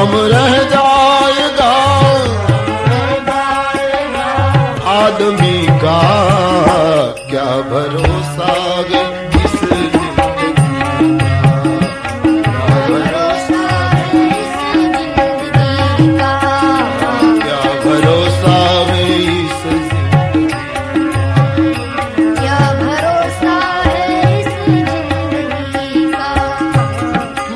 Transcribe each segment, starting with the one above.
काम रह जाएगा आदमी का, क्या भरोसा है इस जिंदगी का, क्या भरोसा है इस जिंदगी का, क्या भरोसा है इस जिंदगी का, क्या भरोसा है इस जिंदगी का।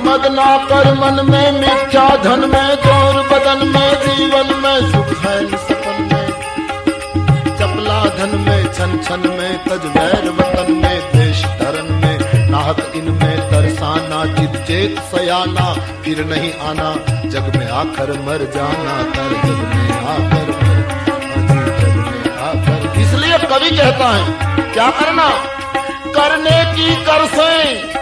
मद ना कर मन में मिथ्या, धन में जोर, बदन में जीवन में सुख है सपन में, धन में छन छन में, तज वैर वतन में, देश धर्म में, नाहक इनमें तरसाना, चित चेत सयाना, फिर नहीं आना, जग में आकर मर जाना, कर जग में आकर मर जाना, जग में आकर। इसलिए कवि कहता है क्या करना, करने की कर से,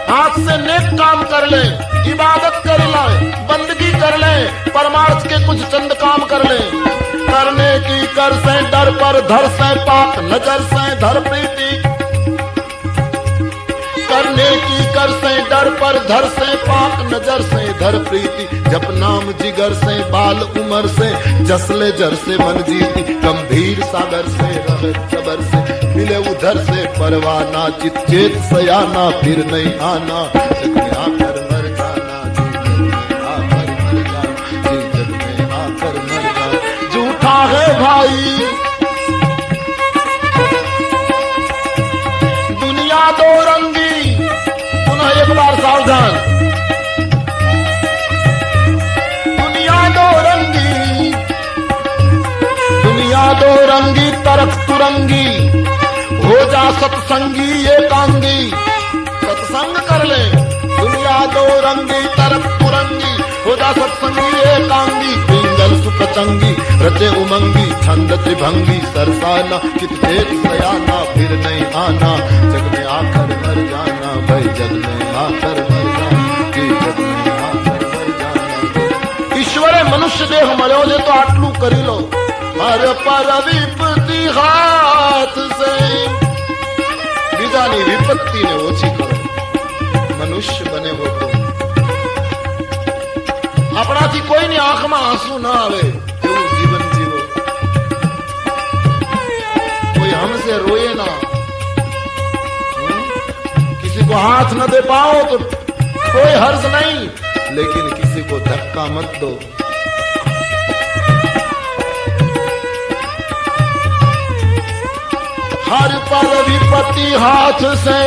हाथ से नेक काम कर ले, इबादत कर ले, बंदगी कर ले, परमार्थ के कुछ चंद काम कर ले। करने की कर से डर पर धर से पाक, नजर से धर प्रीति, करने की कर से डर पर धर से पाक, नजर से धर प्रीति, जप नाम जिगर से, बाल उमर से, जसले जर से मन जीती, गंभीर सागर से, रह जबर से, मिले उधर से परवाना, चित चेत सयाना, फिर नहीं आना, जग में आकर मर जाना, जी जग में आकर मर जाना, जी जग में आकर मर जाना। झूठा है भाई दुनिया दो रंगी, पुनः एक बार सावधान, दुनिया दो रंगी, दुनिया दो रंगी, तरक तुरंगी, हो जा सत्संगी एकांगी, सत्संग कर ले। दुनिया दो रंगी, तरक तुरंगी, हो जा सत्संगी एकांगी, पिंगल सुख चंगी, रचे उमंगी, छंद त्रिभंगी, सरसाना, चित चेत सयाना, फिर नहीं आना, जग में आकर मर जाना, भाई जग में आकर मर जाना, जग में आकर मर जाना। ईश्वरे मनुष्य देह मर्यो जे तो आटलू करी लो, हर पर विपत्ति हाथ से, बीजानी विपत्ति ने ओછી करो, मनुष्य बने हो तो अपनाથી કોઈની આંખમાં આંસુ ના આવે એવું જીવન જીવો, कोई हमसे रोए ना, किसी को हाथ न दे पाओ तो कोई हर्ज नहीं, लेकिन किसी को धक्का मत दो। हर पर विपत्ति हाथ से,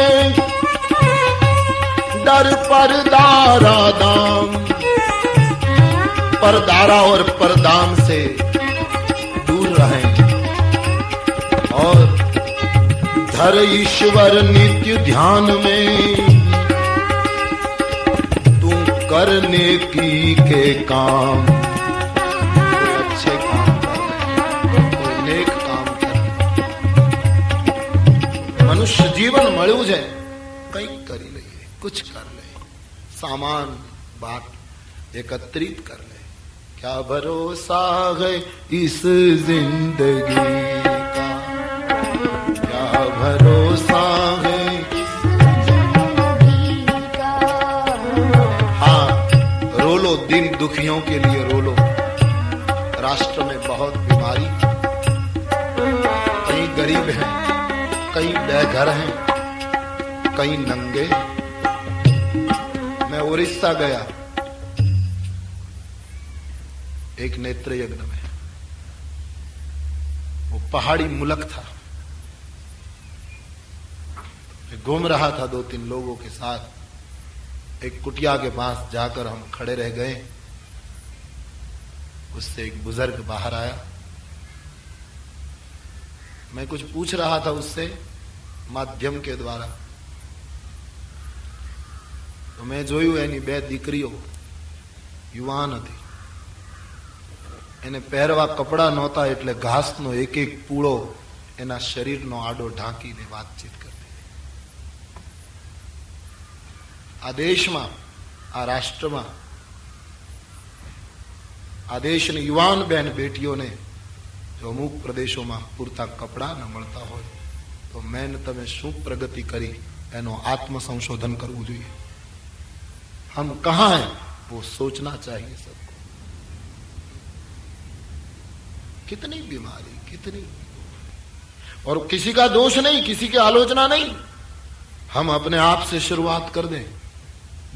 डर पर दारा दाम, परदारा और परदाम से दूर रहें, और धर ईश्वर नित्य ध्यान में, तू करने की के काम, कोई अच्छे काम कर, कोई नेक काम कर। मनुष्य जीवन मळ्યું છે, કંઈક કરી લઈએ, कुछ कर ले, सामान बात एकत्रित कर ले, क्या भरोसा है इस जिंदगी का, क्या भरोसा है इस जिंदगी का। हाँ, रो लो दिन दुखियों के लिए, रो लो। राष्ट्र में बहुत बीमारी, कई गरीब हैं, कई बेघर हैं, कई नंगे। मैं उड़ीसा गया एक नेत्र यज्ञ में, वो पहाड़ी मुल्क था, मैं घूम रहा था 2-3 लोगों के साथ, एक कुटिया के पास जाकर हम खड़े रह गए, उससे एक बुजुर्ग बाहर आया, मैं कुछ पूछ रहा था उससे माध्यम के द्वारा, तो मैं જોયું એની 2 દીકરીઓ યુવાન હતી, એને પહેરવા કપડા નહોતા એટલે ઘાસનો એક એક પૂળો એના શરીરનો આડો ઢાંકીને વાતચીત કરતી. આ દેશમાં, આ રાષ્ટ્રમાં, આ દેશની યુવાન બહેન બેટીઓને જો અમુક પ્રદેશોમાં પૂરતા કપડા ન મળતા હોય તો મેં તમે શું પ્રગતિ કરી એનો આત્મસંશોધન કરવું જોઈએ. हम कहाँ हैं वो सोचना चाहिए सबको. कितनी बीमारी, कितनी। और किसी का दोष नहीं, किसी की आलोचना नहीं, हम अपने आप से शुरुआत कर दें,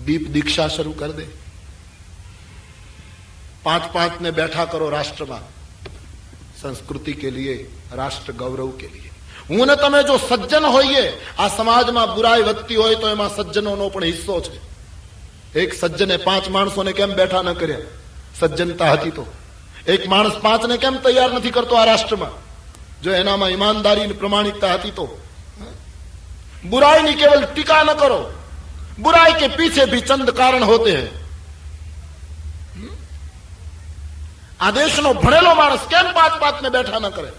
दीप दीक्षा शुरू कर दें। 5-5 ने बैठा करो राष्ट्र में, संस्कृति के लिए, राष्ट्र गौरव के लिए। હું ને તમે જો સજ્જન હોઈએ, આ સમાજમાં બુરાઈ વધતી હોય તો એમાં સજ્જનોનો પણ હિસ્સો છે. એક સજ્જને 5 માણસોને કેમ બેઠા ન કર્યા? સજ્જનતા હતી તો. એક માણસ 5 ને કેમ તૈયાર નથી કરતો આ રાષ્ટ્રમાં? જો એનામાં ઈમાનદારી અને પ્રમાણિકતા હતી તો. बुराई नहीं केवल टीका न करो, बुराई के पीछे भी चंद कारण होते हैं. आदेश नो भणेलो माणस केम 5-5 ने बैठा न करे?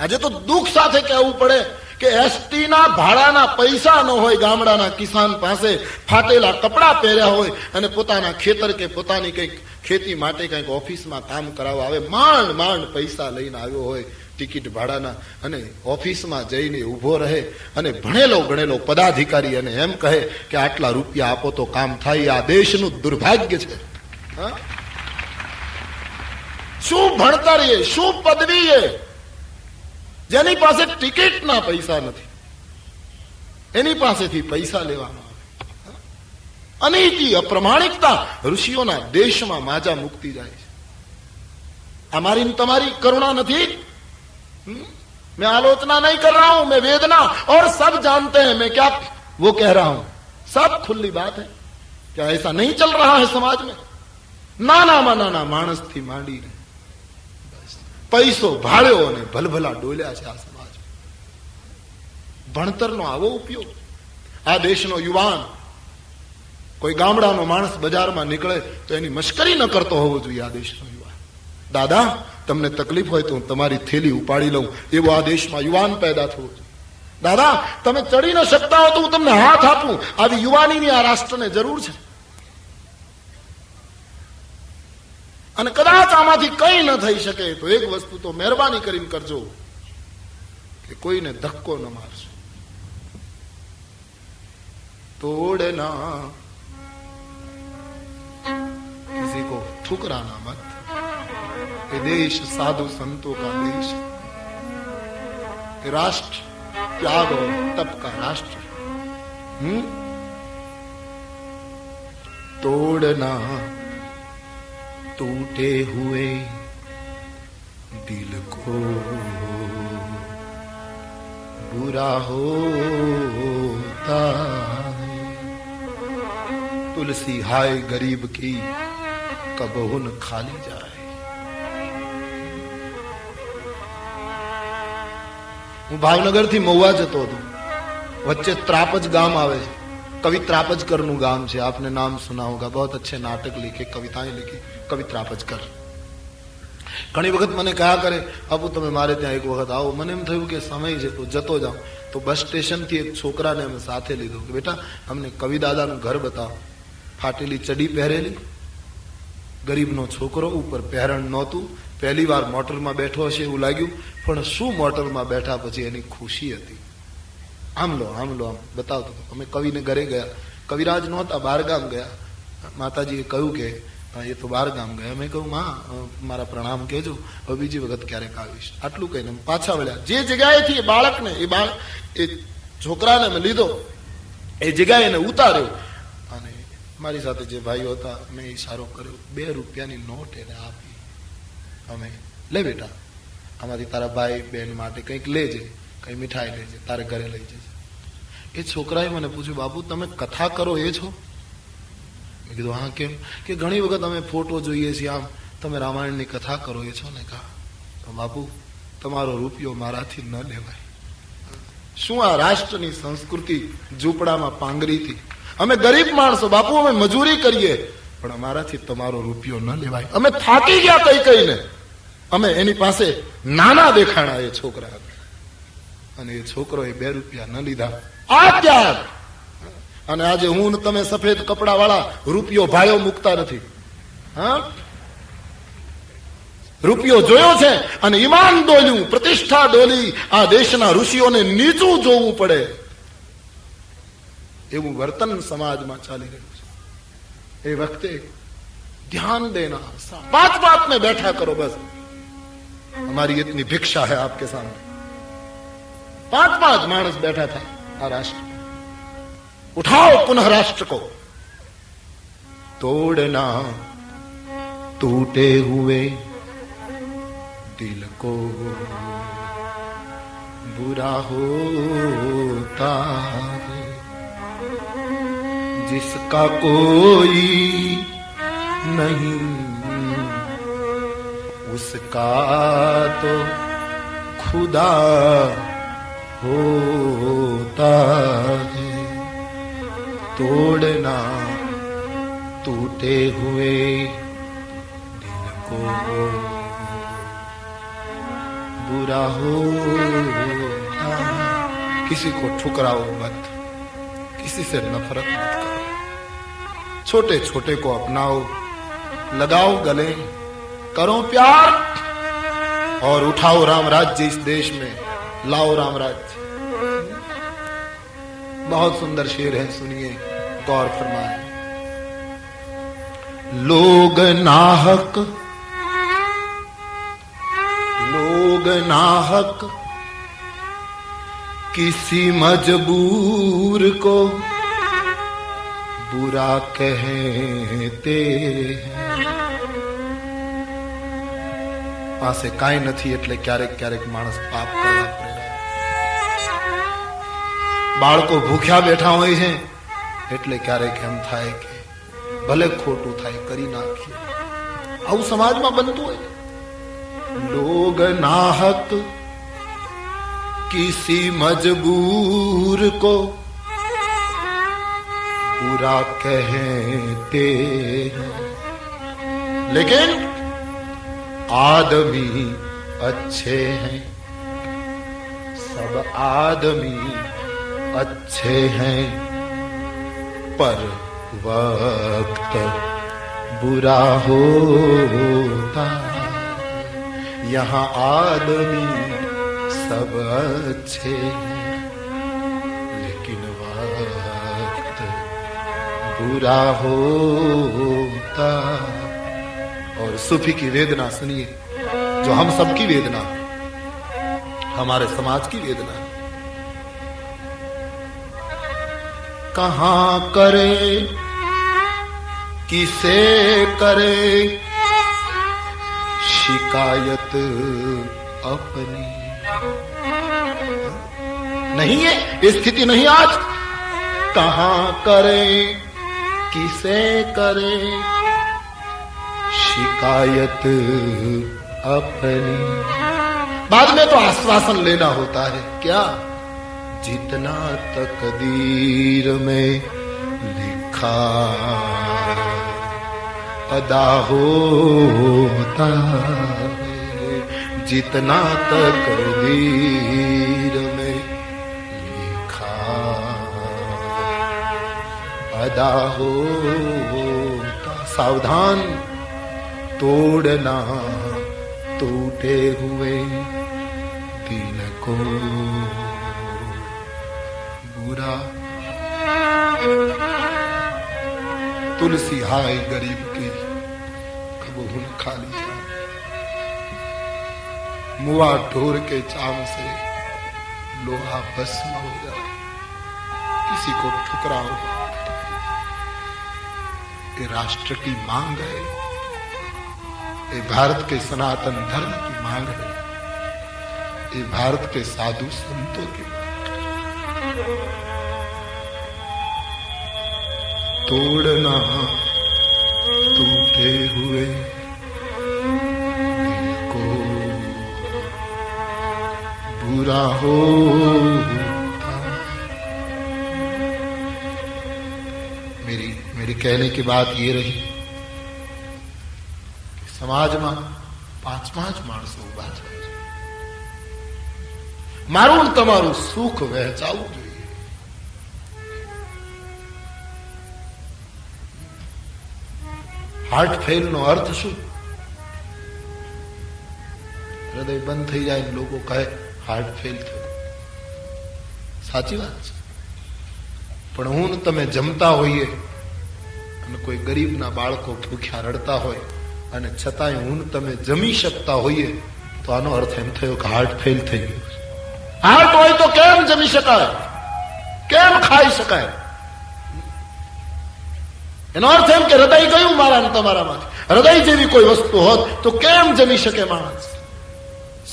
આજે તો દુઃખ સાથે કહેવું પડે કે એસટી ના ભાડાના પૈસા ન હોય ગામડાના કિસાન પાસે, ફાટેલા કપડા પહેર્યા હોય અને પોતાના ખેતર કે પોતાની કંઈક ખેતી માટે કંઈક ઓફિસમાં કામ કરાવવા આવે, માંડ માંડ પૈસા લઈને આવ્યો હોય ટિકિટ ભાડાના, અને ઓફિસમાં જઈને ઉભો રહે અને ભણેલો ગણેલો પદાધિકારી અને એમ કહે કે આટલા રૂપિયા આપો તો કામ થાય. આ દેશનું દુર્ભાગ્ય છે. શું ભણતર એ, શું પદવી એ, જેની પાસે ટિકિટના પૈસા નથી એની પાસેથી પૈસા લેવામાં આવે. અનીતિ, અપ્રમાણિકતા ઋષિઓના દેશમાં માજા મુકતી જાય છે. हमारी तुम्हारी करुणा नहीं. मैं आलोचना नहीं कर रहा हूं, मैं वेदना, और सब जानते हैं मैं क्या वो कह रहा हूं. सब खुली बात है. क्या ऐसा नहीं चल रहा है समाज में? નાનામાં નાના માણસથી માંડીને પૈસો ભાળ્યો અને ભલભલા ડોલ્યા છે આ સમાજ. ભણતરનો આવો ઉપયોગ. આ દેશનો યુવાન, કોઈ ગામડાનો માણસ બજારમાં નીકળે તો એની મશ્કરી ન કરતો હોવો જોઈએ આ દેશનો યુવાન. દાદા તમને તકલીફ હોય તો હું તમારી થેલી ઉપાડી લઉં, એવો આ દેશમાં યુવાન પેદા થવો જોઈએ. દાદા તમે ચડી ન શકતા હો તો હું તમને હાથ આપું, આવી યુવાનીની આ રાષ્ટ્રને જરૂર છે. અને કદાચ આમાંથી કઈ ન થઈ શકે તો એક વસ્તુ તો મહેરબાની કરીને કરજો કે કોઈને ધક્કો ન મારશો. तोड़ना किसी को ठुकराना मत. ये देश साधु संतों का देश, ये राष्ट्र त्याग और तप का राष्ट्र. तोड़ना टूटे हुए दिल को बुरा होता. तुलसी हाय गरीब की कबहू न खाली जाए. હું ભાવનગરથી મહુવા જતો હતો. વચ્ચે ત્રાપજ ગામ આવે છે, कवि त्रापजकर નું ગામ છે. आपने नाम सुना होगा. बहुत अच्छे नाटक लिखे, कविताएं लिखी कवि त्रापजकर. ઘણી વખત મને કયા કરે, બાપુ તમે મારે ત્યાં એક વખત આવો. મને એમ થયું કે સમય છે તો જતો જાઉં. તો બસ સ્ટેશનથી એક છોકરાને અમે સાથે લીધો કે બેટા અમને કવિ દાદાનું ઘર બતાવો. ફાટેલી ચડી પહેરેલી, ગરીબનો છોકરો, ઉપર પહેરણ નહોતું, પહેલી વાર મોટરમાં બેઠો હશે એવું લાગ્યું, પણ શું મોટરમાં બેઠા પછી એની ખુશી હતી. આમ લો આમ બતાવતો. અમે કવિને ઘરે ગયા. કવિરાજ નહોતા, બહાર ગામ ગયા. માતાજીએ કહ્યું કે એ તો બહાર ગામ ગયા. મેં કહ્યું માં મારા પ્રણામ કહેજો, હવે બીજી વખત ક્યારેક આવીશ. આટલું કહીને પાછા વળ્યા. જે જગ્યાએથી એ બાળકને એ છોકરાને મેં લીધો, એ જગ્યાએ એને ઉતાર્યો અને મારી સાથે જે ભાઈઓ હતા મેં ઈશારો કર્યો. 2 રૂપિયાની નોટ એને આપી. અમે લે બેટા આમાંથી તારા ભાઈ બહેન માટે કંઈક લેજે, કઈ મીઠાઈ લેજે, તારે ઘરે લઈ જજે. એ છોકરાએ મને પૂછ્યું બાપુ તમે કથા કરો એ છો? મેં કીધું હા કેમ? કે ઘણી વખત અમે ફોટો જોઈએ છીએ, આમ તમે રામાયણની કથા કરો એ છો ને? કા તો બાપુ તમારો રૂપિયો મારાથી ન લેવાય. શું આ રાષ્ટ્રની સંસ્કૃતિ ઝૂંપડામાં પાંગરીથી. અમે ગરીબ માણસો બાપુ, અમે મજૂરી કરીએ પણ અમારાથી તમારો રૂપિયો ન લેવાય. અમે થાકી ગયા કઈ કઈને. અમે એની પાસે નાના દેખાણા એ છોકરા, અને એ છોકરોએ 2 રૂપિયા ન લીધા. આ ત્યાગ. અને આજે હું ને તમે સફેદ કપડા વાળા રૂપિયો ભાઈઓ મૂકતા નથી. હા, રૂપિયો જોયો છે અને ઈમાન ડોલ્યું, પ્રતિષ્ઠા ડોલી. આ દેશના ઋષિઓને નીચું જોવું પડે એવું વર્તન સમાજમાં ચાલી રહ્યું છે. એ વખતે ध्यान देना, 5 बात में बैठा करो बस। हमारी इतनी भिक्षा है आपके सामने। 5 मानस बैठा था राष्ट्र। उठाओ पुनः राष्ट्र को, तोड़ना टूटे हुए दिल को, बुरा होता है जिसका कोई नहीं, उसका तो खुदा होता है। तोड़ना टूटे हुए दिल को, बुरा होता। किसी को ठुकराओ मत, किसी से नफरत मत करो, छोटे छोटे को अपनाओ, लगाओ गले, करो प्यार और उठाओ राम राज्य इस देश में, लाओ राम राज्य। बहुत सुंदर शेर है, सुनिए, गौर फरमाए। लोग नाहक किसी मजबूर को बुरा कहते हैं। પાસે કાંઈ નથી એટલે ક્યારેક ક્યારેક માણસ પાપ કરવા પડે। બાળકો ભૂખ્યા બેઠા હોય છે એટલે ક્યારેક એમ થાય કે ભલે ખોટું થાય કરી નાખીએ, આવું સમાજમાં બનતું હોય। लोग नाहक किसी मजबूर को बुरा कहते हैं, लेकिन आदमी अच्छे हैं, सब आदमी अच्छे हैं, पर वक्त बुरा होता। यहाँ आदमी सब अच्छे हैं, लेकिन वक्त बुरा होता। और सूफी की वेदना सुनिए, जो हम सबकी वेदना, हमारे समाज की वेदना। कहाँ करे, किसे करे शिकायत अपनी। नहीं है स्थिति, नहीं आज। कहाँ करे, किसे करे शिकायत अपनी। बाद में तो आश्वासन लेना होता है, क्या जितना तकदीर में लिखा अदा होता है, जितना तकदीर में लिखा अदा होता। सावधान, तोड़ना टूटे हुए दिल को, बुरा। तुलसी हाय गरीब की कबूल खाली जाए, मुआ ढोर के चाम से लोहा भस्म हो जाए। किसी को ठुकराओ, ये राष्ट्र की मांग है, ये भारत के सनातन धर्म की मांग है, ये भारत के साधु संतों की मांग है। तोड़ना टूटे हुए दिल को, बुरा होता। मेरी कहने की बात ये रही कि समाज में 5 माणसो उभा છે, મારું ને તમારું સુખ વહેંચાવું જોઈએ। हार्ट फेल नो अर्थ शू? हृदय बंद थी जाए, लोगों कहे हार्ट फेल थयो। साची बात है, पण हूँ ने तमे जमता होइए અને કોઈ ગરીબના બાળકો ભૂખ્યા રડતા હોય અને છતાંય હું તમે જમી શકતા હોઈએ તો આનો અર્થ એમ થયો કે હાર્ટ ફેલ થઈ ગયું. હાર્ટ હોય તો કેમ જમી શકાય, કેમ ખાઈ શકાય? એનો અર્થ એમ કે હૃદય ગયું મારા ને તમારામાંથી. હૃદય જેવી કોઈ વસ્તુ હોત તો કેમ જમી શકે માણસ?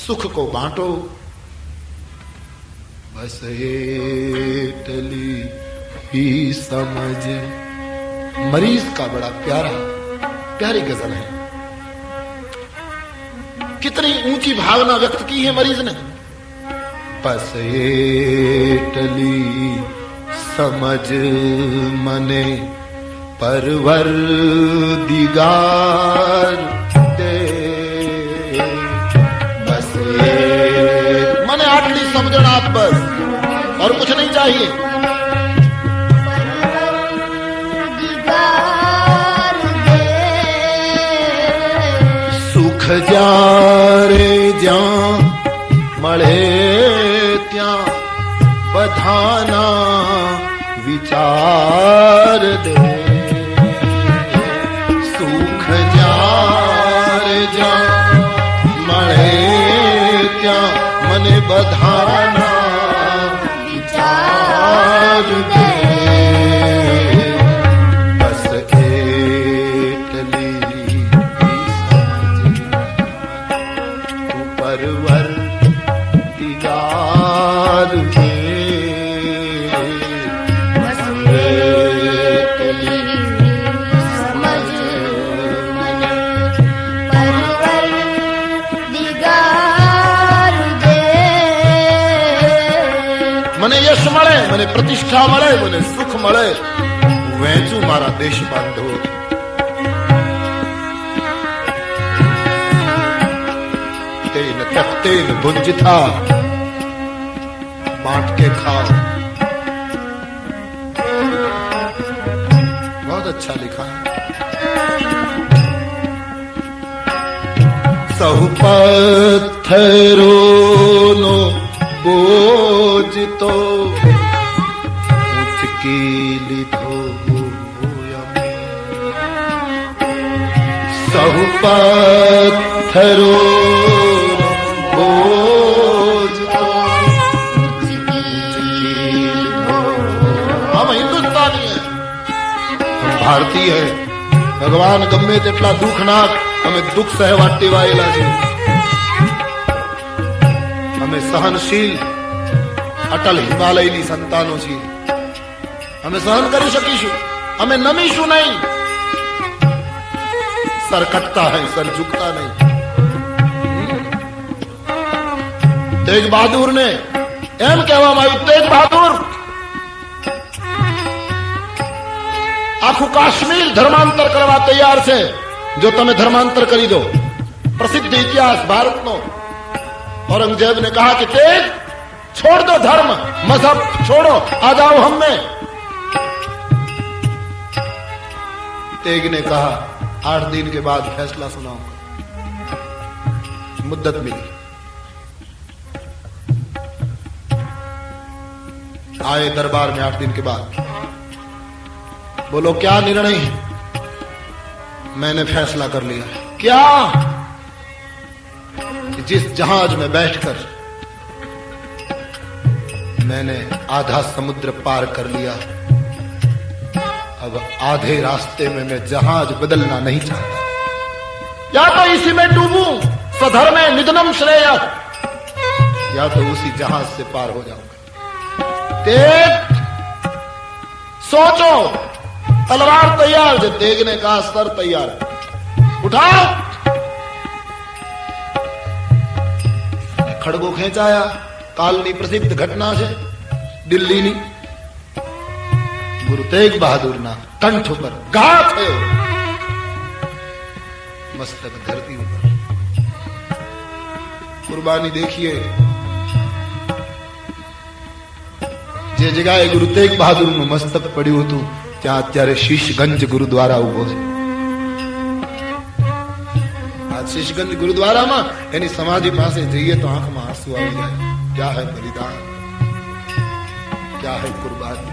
સુખ કો બાંટો बस एटली ही समझ. मरीज का बड़ा प्यारी गजल है. कितनी ऊंची भावना व्यक्त की है मरीज ने. बस एटली समझ मने परवर दिगार दे. बस मने आटली समझण आप बस और कुछ नहीं चाहिए. सुख जारे ज्या मळे त्या बधाना विचार दे. सुख जारे ज्या मळे त्या मने बधाना विचार दे. बस एटली तू परवर दिगार दे. बस एटली समझ परवर दिगार दे. મને યશ મળે, મને પ્રતિષ્ઠા મળે, મને સુખ મળે, વહેંચું મારા દેશ બાંધો. तेन त्यक्तेन भुंजिता बांट के खाओ. बहुत अच्छा लिखा है. सहु पत्थरों बोझ तो उचकी लीधो यमी. सहु पत्थरों बोझ तो उचकी लीधो. हम हिंदुस्तानी है, हम भारतीय है. भगवान गમે તેટલા દુઃખનાક અમે દુઃખ સહેવા ટેવાયેલા છે. અમે સહનશીલ અટલ હિમાલયની સંતાનો છીએ. અમે સહન કરી શકીશું, અમે નમીશું નહીં. સર કટતા है, સર झुकता नहीं. तेज बहादुर ने એમ કહેવામાં આવ્યું, તેજ બહાદુર આખું કાશ્મીર ધર્માંતર કરવા તૈયાર છે જો તમે ધર્માંતર કરી દો. प्रसिद्ध इतिहास भारतનો. औरंगजेब ने कहा कि तेज छोड़ दो, धर्म मजहब छोड़ो, आ जाओ हम में. तेग ने कहा 8 दिन के बाद फैसला सुनाऊंगा. मुद्दत मिली. आए दरबार में 8 दिन के बाद. बोलो क्या निर्णय है? मैंने फैसला कर लिया. क्या? जिस जहाज में बैठकर मैंने आधा समुद्र पार कर लिया, अब आधे रास्ते में मैं जहाज बदलना नहीं चाहता. या तो इसी में डूबूं, स्वधर्मे निधनम श्रेय, या तो उसी जहाज से पार हो जाऊंगा. तेग सोचो. तलवार तैयार है. तेग ने कहा सर तैयार है, उठाओ. खड़गो खेचाया. कालनी प्रसिद्ध घटना है दिल्ली नी. गुरु तेग बहादुर ना कंठ पर घा थयो, मस्तक धरती ऊपर. कुर्बानी देखिए. જે જગ્યાએ ગુરુ તેગ બહાદુરનું મસ્તક પડ્યું હતું ત્યાં અત્યારે શીશગંજ ગુરુદ્વારા ઉભો છે. આ શીશગંજ ગુરુદ્વારામાં એની સમાધિ પાસે જઈએ તો આંખમાં આંસુ આવી જાય. क्या है बलिदान, क्या है कुर्बानी.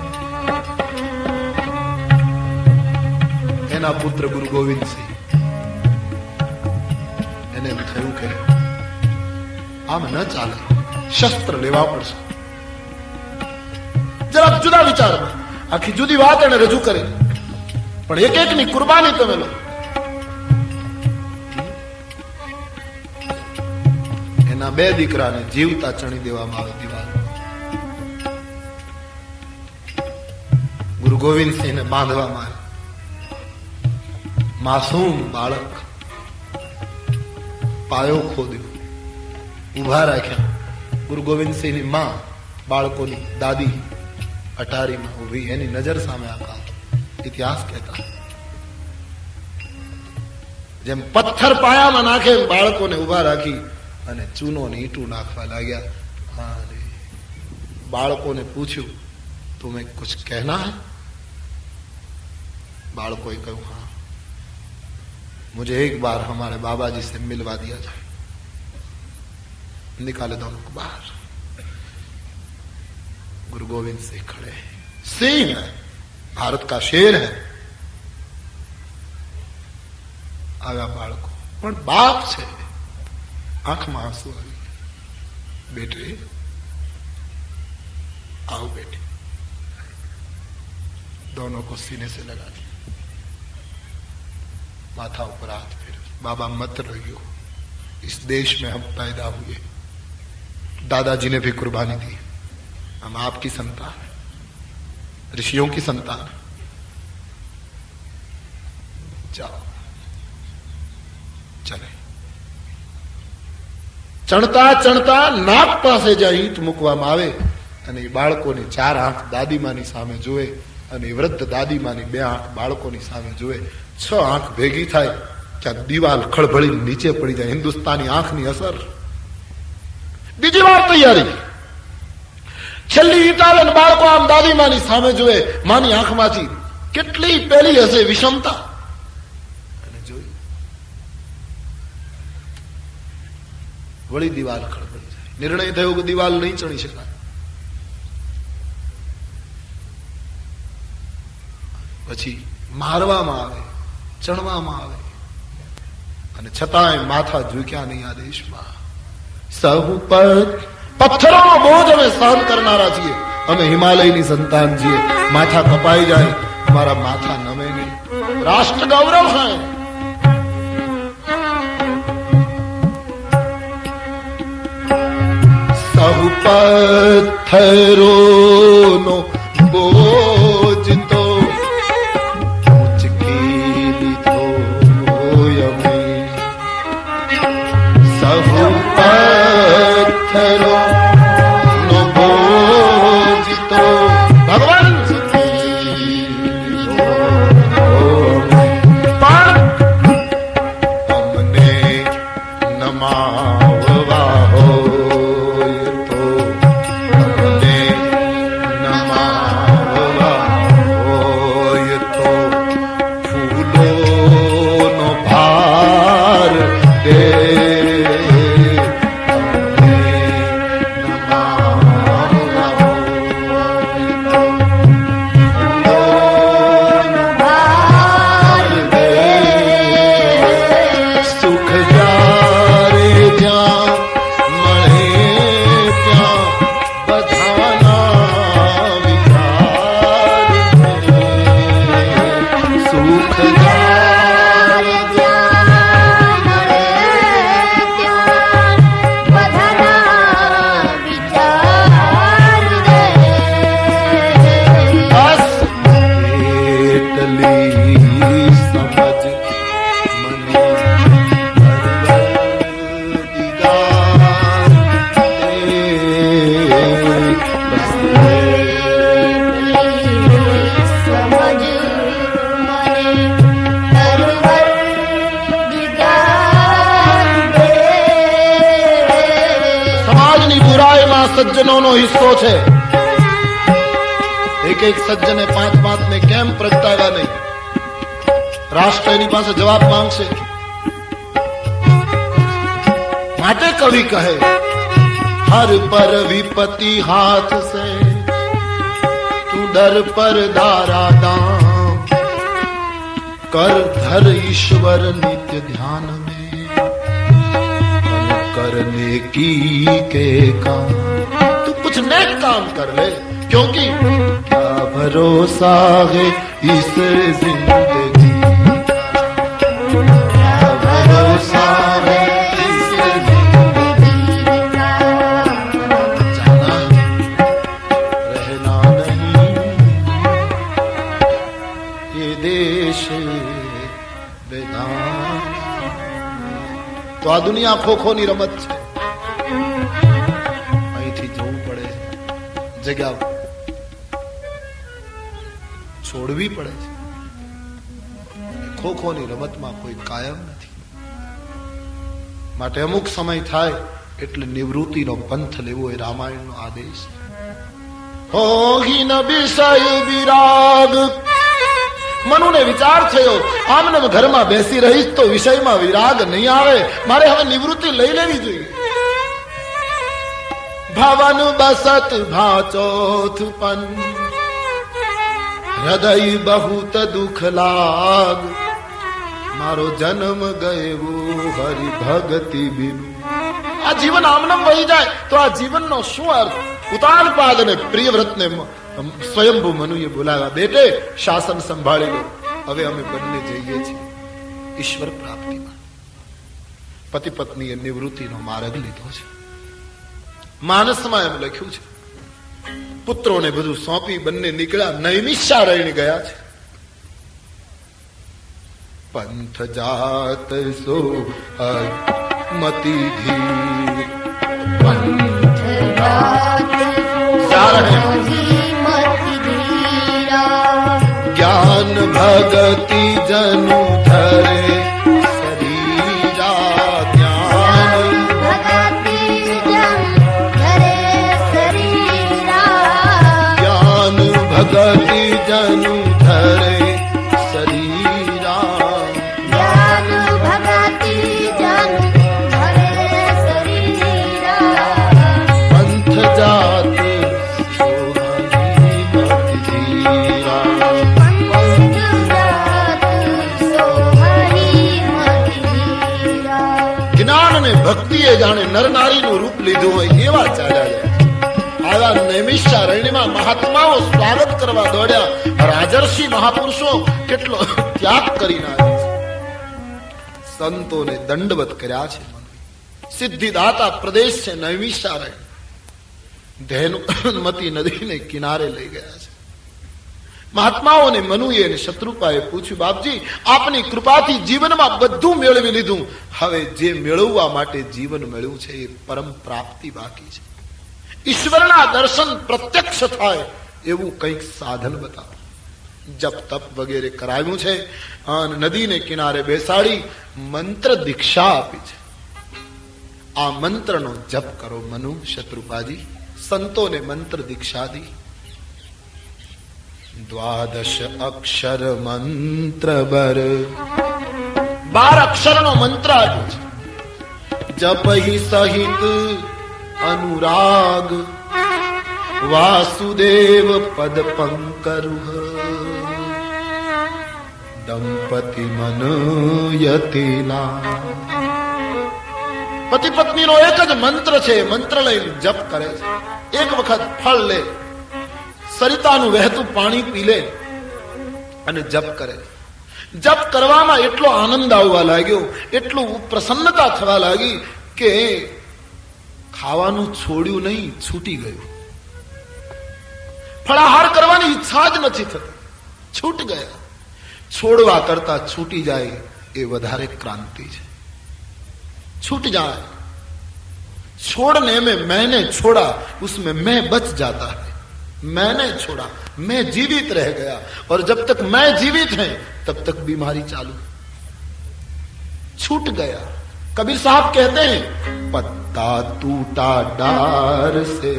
એના પુત્ર ગુરુ ગોવિંદસિંહ એને એમ થયું કે આમ ન ચાલે, શસ્ત્ર લેવા પડશે. જરા જુદા વિચારમાં આખી જુદી વાત એને રજૂ કરી, પણ એક એકની કુરબાની તમે લો. એના બે દીકરાને જીવતા ચણી દેવામાં આવે દિવાલ. ગુરુ ગોવિંદસિંહને બાંધવામાં આવે. માસૂમ બાળક પાયો ખોદ્યો, ઉભા રાખ્યા. ગુરુ ગોવિંદસિંહની માં બાળકોની દાદી અટારીમાં ઉભી, એની નજર સામે આકા. ઇતિહાસ કહેતા જેમ પથ્થર પાયામાં નાખે બાળકોને ઉભા રાખી અને ચૂનો ને ઈંટું નાખવા લાગ્યા. બાળકોને પૂછ્યું, तुम्हें कुछ कहना है? बालकों कहूं, हाँ, मुझे एक बार हमारे बाबा जी से मिलवा दिया जाए. निकाले दोनों को बाहर. गुरु गोविंद सिंह खड़े हैं. सिंह है, भारत का शेर है. आगा बालको पण बाप છે, આંખમાં આંસુ આવી. બેटे आओ बेटे. दोनों को सीने से लगा दिया, माथा ऊपर हाथ फिर. बाबा मत रहियो, इस देश में हम पैदा हुए, दादाजी ने भी कुर्बानी दी. हम आपकी संतान, ऋषियों की संतान. जाओ चले. ચણતા ચણતા નાક પાસે જ્યાં ઈંટ મૂકવામાં આવે અને એ બાળકોની ચાર આંખ દાદીમાની સામે જુએ અને એ વૃદ્ધ દાદીમાની બે આંખ બાળકોની સામે જુએ, છ આંખ ભેગી થાય ત્યાં દિવાલ ખળભળી નીચે પડી જાય. હિન્દુસ્તાની આંખની અસર. બીજી વાર તૈયારી. છેલ્લી ઈંટ આવે ને બાળકો આમ દાદીમાની સામે જુએ, માની આંખમાંથી કેટલી પેલી હશે વિષમતા. અને જોયું વળી દિવાલ ખળભળી જાય. નિર્ણય થયો કે દિવાલ નહીં ચણી શકાય. પછી મારવામાં આવે, ચણવામાં આવે, અને છતાંય માથા ઝૂક્યા નહીં આ દેશમાં. સહુ પર પથ્થરોનો બોજ અમે સહન કરનારા છીએ. અમે હિમાલયની સંતાન છીએ. માથા કપાઈ જાય, અમારા માથા નમે નહીં. રાષ્ટ્ર ગૌરવ છે. સહુ પથ્થરોનો બોજ તો પથ્થરો નો બોજ તો ભગવાન અમને નમાવવા હોય તો, અમને નમાવવા હોય તો ફૂલોનો ભાર દે. સજ્જનોનો હિસ્સો છે. એક એક સજ્જને 5 ને કેમ પ્રગટાવ્યા નહીં? રાષ્ટ્ર એની પાસે જવાબ માંગશે. માટે કવિ કહે, હર પર વિપત્તિ હાથ સે તું ડર પર દારા દામ. कर धर ईश्वर नित्य ध्यान में, करने की के काम। तू कुछ नेक काम कर ले, क्योंकि क्या भरोसा है इस जिंदगी, क्या भरोसा है इस जिंदगी का, जाना रहना नहीं ये देश वेदांत। तो આ દુનિયા ખોખોની રમત છે, અહીંથી જવું પડે, જગ્યા છોડવી પડે છે. ખોખોની રમતમાં કોઈ કાયમ નથી, માટે અમુક સમય થાય એટલે નિવૃત્તિનો પંથ લેવો એ રામાયણનો આદેશ. હોગી ન વિષય વિરાગ. મનુને વિચાર થયો, આમને ઘરમાં બેસી રહીશ તો વિષયમાં વિરાગ નહીં આવે, મારે હવે નિવૃત્તિ લઈ લેવી જોઈએ. ભવન બસત ભાચોથ પન, હૃદય બહુત દુઃખ લાગ, મારો જન્મ ગયો હરિ ભગતિ બિનુ. આ જીવન આમનામ વહી જાય તો આ જીવનનો શું અર્થ? ઉતાનપાદ અને પ્રિયવ્રતને સ્વયંભૂ મનુએ બોલાવ્યા, બેટે શાસન સંભાળી લો, હવે અમે બંને જઈએ છીએ ઈશ્વર પ્રાપ્તિમાં. પતિ પત્નીએ નિવૃત્તિનો માર્ગ લીધો છે. માનસમાં એમ લખ્યું છે, પુત્રોને બધું સોંપી બંને નીકળ્યા, નૈમિષારણ્ય ગયા છે. પંથ જાત સો મતિ ધીર, પંથ જાત જ્ઞાન ભગતિ જનુ ધરે શરીરા, જ્ઞાન ભગતિ જનુ ધરે શરીરા, જ્ઞાન ભગતિ જનુ ધરે શરીરા, જ્ઞાન ભગતિ જનુ ધરે શરીરા. પંથ જાત ભક્તિએ જાણે નરનારીનું રૂપ લીધું હોય એવા ચાલ્યા જાય. આવા નૈમિષારણ્યમાં મહાત્માઓ સ્વાગત કરવા દોડ્યા. રાજર્ષિ મહાપુરુષો કેટલો ત્યાગ કરીને આવ્યા છે, સંતોને દંડવત કર્યા છે. સિદ્ધિદાતા પ્રદેશ છે નૈમિષારણ્ય, ધૈનુમતી નદીને કિનારે લઈ ગયા છે. મહાત્માઓને મનુએ અને શત્રુપાએ પૂછ્યું, બાપજી આપની કૃપાથી જીવનમાં બધું મેળવી લીધું, હવે જે મેળવવા માટે જીવન મળ્યું છે એ પરમ પ્રાપ્તિ બાકી છે. ઈશ્વરના દર્શન પ્રત્યક્ષ થાય એવું કંઈક સાધન બતાવો. જપ તપ વગેરે કરાવ્યું છે અને નદીને કિનારે બેસાડી મંત્ર દીક્ષા આપી છે. આ મંત્રનો જપ કરો મનુ શત્રુપાજી. સંતોને મંત્ર દીક્ષા દી. દ્વાદશ અક્ષર મંત્ર બર, 12 અક્ષરનો મંત્ર આપ્યો છે. જપહી સહિત અનુરાગ, વાસુદેવ પદ પંકરુહ, દંપતિ મન યતિલા. પતિ પત્નીનો એક જ મંત્ર છે, મંત્ર લઈને જપ કરે છે. એક વખત ફળ લે, સરિતાનું વહેતું પાણી પી લે અને જપ કરે. જપ કરવામાં એટલો આનંદ આવવા લાગ્યો, એટલું પ્રસન્નતા થવા લાગી કે ખાવાનું છોડ્યું નહીં, છૂટી ગયું. ફળાહાર કરવાની ઈચ્છા જ નથી થતી, છૂટ ગયા. છોડવા કરતા છૂટી જાય એ વધારે ક્રાંતિ છે. छूट जाए, छोड़ने में मैंने छोड़ा, उसमें मैं बच जाता है. मैंने छोड़ा, मैं जीवित रह गया, और जब तक मैं जीवित है तब तक बीमारी चालू. छूट गया. कबीर साहब कहते हैं, पत्ता टूटा डार से,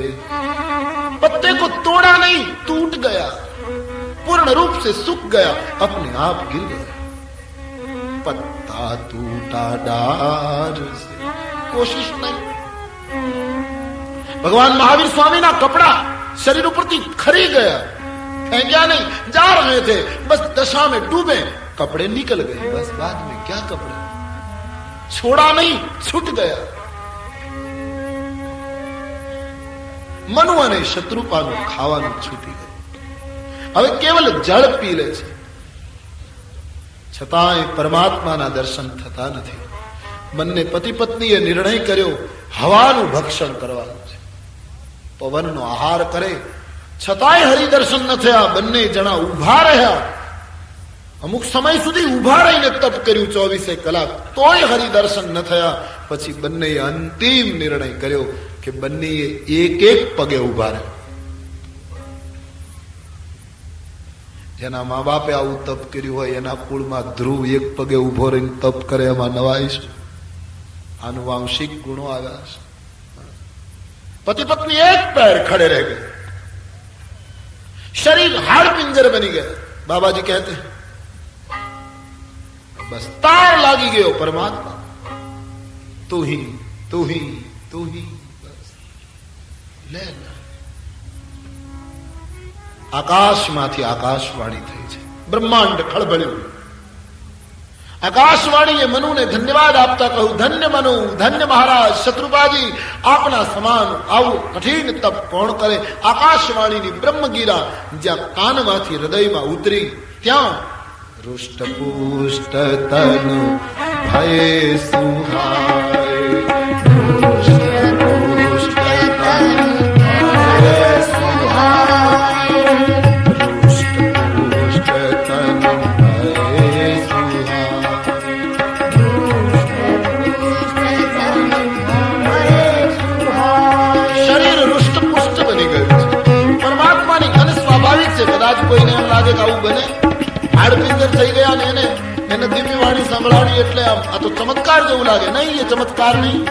पत्ते को तोड़ा नहीं, टूट गया, पूर्ण रूप से सूख गया, अपने आप गिर गया. पत्ता टूटा डार से, कोशिश नहीं. भगवान महावीर स्वामी ना कपड़ा शरीर ऊपर खरी गया, फेंक्या नहीं, जा रहे थे, बस दशा में डूबे, कपड़े निकल गए, बस बाद में क्या कपड़े, छोड़ा नहीं, छूट गया। મનુ અને શત્રુપાનું ખાવાનું છૂટી ગયું. હવે કેવલ જળ પી લે છે, છતાંય પરમાત્માના દર્શન થતા નથી. બંને પતિ પત્નીએ નિર્ણય કર્યો હવાનું ભક્ષણ કરવાનું છે. પવનનો આહાર કરે છતાંય હરિદર્શન ન થયા. બંને જણા ઉભા રહ્યા, અમુક સમય સુધી ઉભા રહીને તપ કર્યું 24 કલાક, તોય હરિદર્શન ન થયા. પછી બંનેએ અંતિમ નિર્ણય કર્યો કે બંનેએ એક એક પગે ઉભા રહે. જેના મા બાપે આવું તપ કર્યું હોય એના કુળમાં ધ્રુવ એક પગે ઉભો રહીને તપ કરે, એમાં નવાઈશું. આનુવાંશિક ગુણો આવ્યા છે. પતિ પત્ની એક पैर खड़े रह गए, शरीर हाड़ पिंजर बनी गया. बाबाजी कहते हैं बस तार लागी गयो परमात्मा, तू ही तू ही तू ही, बस ले. આકાશમાંથી આકાશવાણી થઈ છે, બ્રહ્માંડ ખળભળ્યું. આકાશવાણીએ મનુને ધન્યવાદ આપતા કહ્યું, ધન્ય મનુ, ધન્ય મહારાજ શત્રુપાજી, આપના સમાન આવું કઠિન તપ કોણ કરે. આકાશવાણીની બ્રહ્મગીરા જ્યાં કાનમાંથી હૃદયમાં ઉતરી, ત્યાં રુષ્ટ પુષ્ટ તનુ ભય સુહાય, કોઈને એમ લાગે કે આવું બને, હાડપિંજર થઈ ગયા ને એને દિવ્ય વાણી સંભળાવી એટલે આ તો ચમત્કાર જેવું લાગે. નહીં, એ ચમત્કાર નહીં,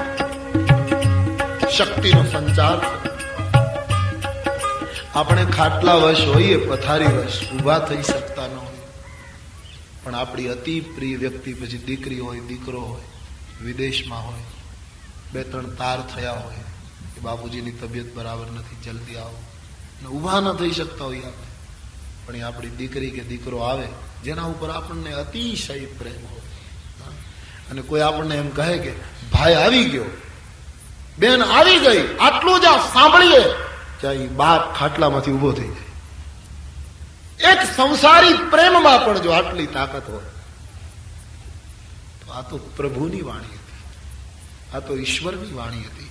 શક્તિનો સંચાર. આપણે ખાટલા વશ હોઈએ, પથારી વશ ઉભા થઈ શકતા ન હોય, પણ આપણી અતિ પ્રિય વ્યક્તિ, પછી દીકરી હોય, દીકરો હોય, વિદેશમાં હોય, 2-3 તાર થયા હોય કે બાપુજીની તબિયત બરાબર નથી, જલ્દી આવો, ઉભા ન થઈ શકતા હોય આપણે, પણ આપણી દીકરી કે દીકરો આવે જેના ઉપર આપણને અતિશય પ્રેમ હોય, અને કોઈ આપણને એમ કહે કે ભાઈ આવી ગયો, બેન આવી ગઈ, આટલું જ સાંભળીએ ત્યાં બાપ ખાટલામાંથી ઉભો થઈ જાય. એક સંસારી પ્રેમમાં પણ જો આટલી તાકાત હોય તો આ તો પ્રભુની વાણી હતી, આ તો ઈશ્વરની વાણી હતી.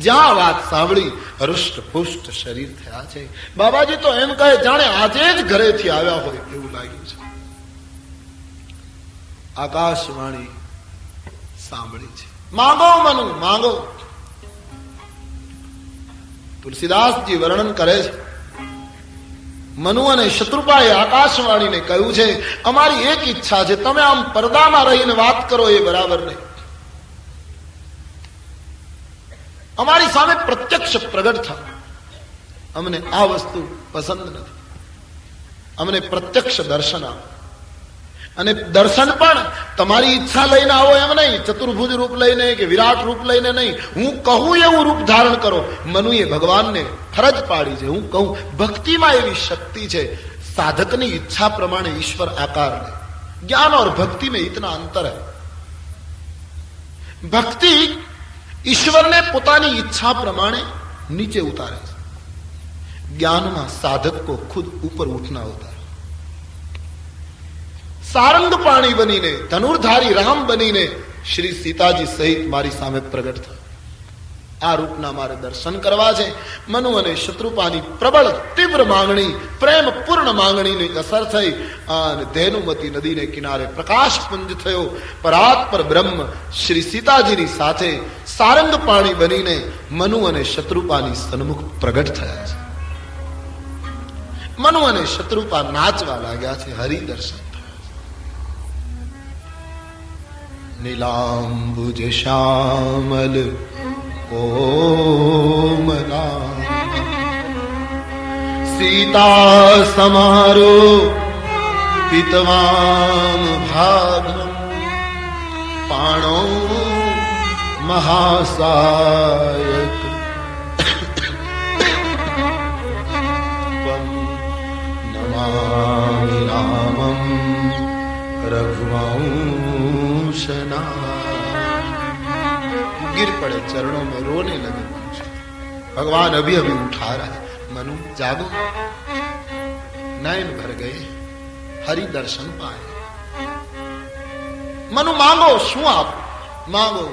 જ્યાં વાત સાંભળી હૃષ્ટ પુષ્ટ શરીર થયા છે. બાબાજી તો એમ કહે જાણે આજે જ ઘરેથી આવ્યા હોય એવું લાગ્યું છે. આકાશવાણી સાંભળી છે. માંગો મનુ માંગો. તુલસીદાસજી વર્ણન કરે છે, મનુ અને શત્રુપાએ આકાશવાણીને કહ્યું છે, અમારી એક ઈચ્છા છે, તમે આમ પડદામાં રહીને વાત કરો એ બરાબર નહીં, અમારી સામે પ્રત્યક્ષ પ્રગટ થાય. અમને આ વસ્તુ પસંદ નથી, અમને પ્રત્યક્ષ દર્શન આપો. અને દર્શન પણ તમારી ઈચ્છા લઈને આવો એમ નહીં, ચતુર્ભુજ રૂપ લઈને કે વિરાટ રૂપ લઈને નહીં, હું કહું એવું રૂપ ધારણ કરો. મનુએ ભગવાનને ફરજ પાડી છે. હું કહું, ભક્તિમાં એવી શક્તિ છે, સાધકની ઈચ્છા પ્રમાણે ઈશ્વર આકાર લે. જ્ઞાન और भक्ति में इतना अंतर है. भक्ति ઈશ્વરને પોતાની ઈચ્છા પ્રમાણે નીચે ઉતારે છે, જ્ઞાનમાં સાધક को खुद ऊपर उठना होता है. सारंग पाणी बनीने, धनुर्धारी राम बनीने श्री सीताजी सहित मारी साમે પ્રગટ થયા. આ રૂપના મારે દર્શન કરવા છે. મનુ અને શત્રુપાની પ્રબળ તીવ્ર માંગણી, પ્રેમ પૂર્ણ માંગણીની અસર થઈ અને ધેનુમતી નદીને કિનારે પ્રકાશ પુંજ થયો. પરાત્પર બ્રહ્મ શ્રી સીતાજીની સાથે સારંગ પાણી બનીને મનુ અને શત્રુપાની સન્મુખ પ્રગટ થયા છે. મનુ અને શત્રુપા નાચવા લાગ્યા છે. હરિદર્શન નીલાંબુજ શ્યામલ કોમલા सीता समारो पीतवाम भागम पाणो महासायक नमामि रामं रघुवंश गिर पड़े चरणों में, रोने लगे। भगवान अभी अभी उठा रहा है, मनु जागो। नयन भर गए, हरि दर्शन पाए। मनु मांगो, शू आप मांगो।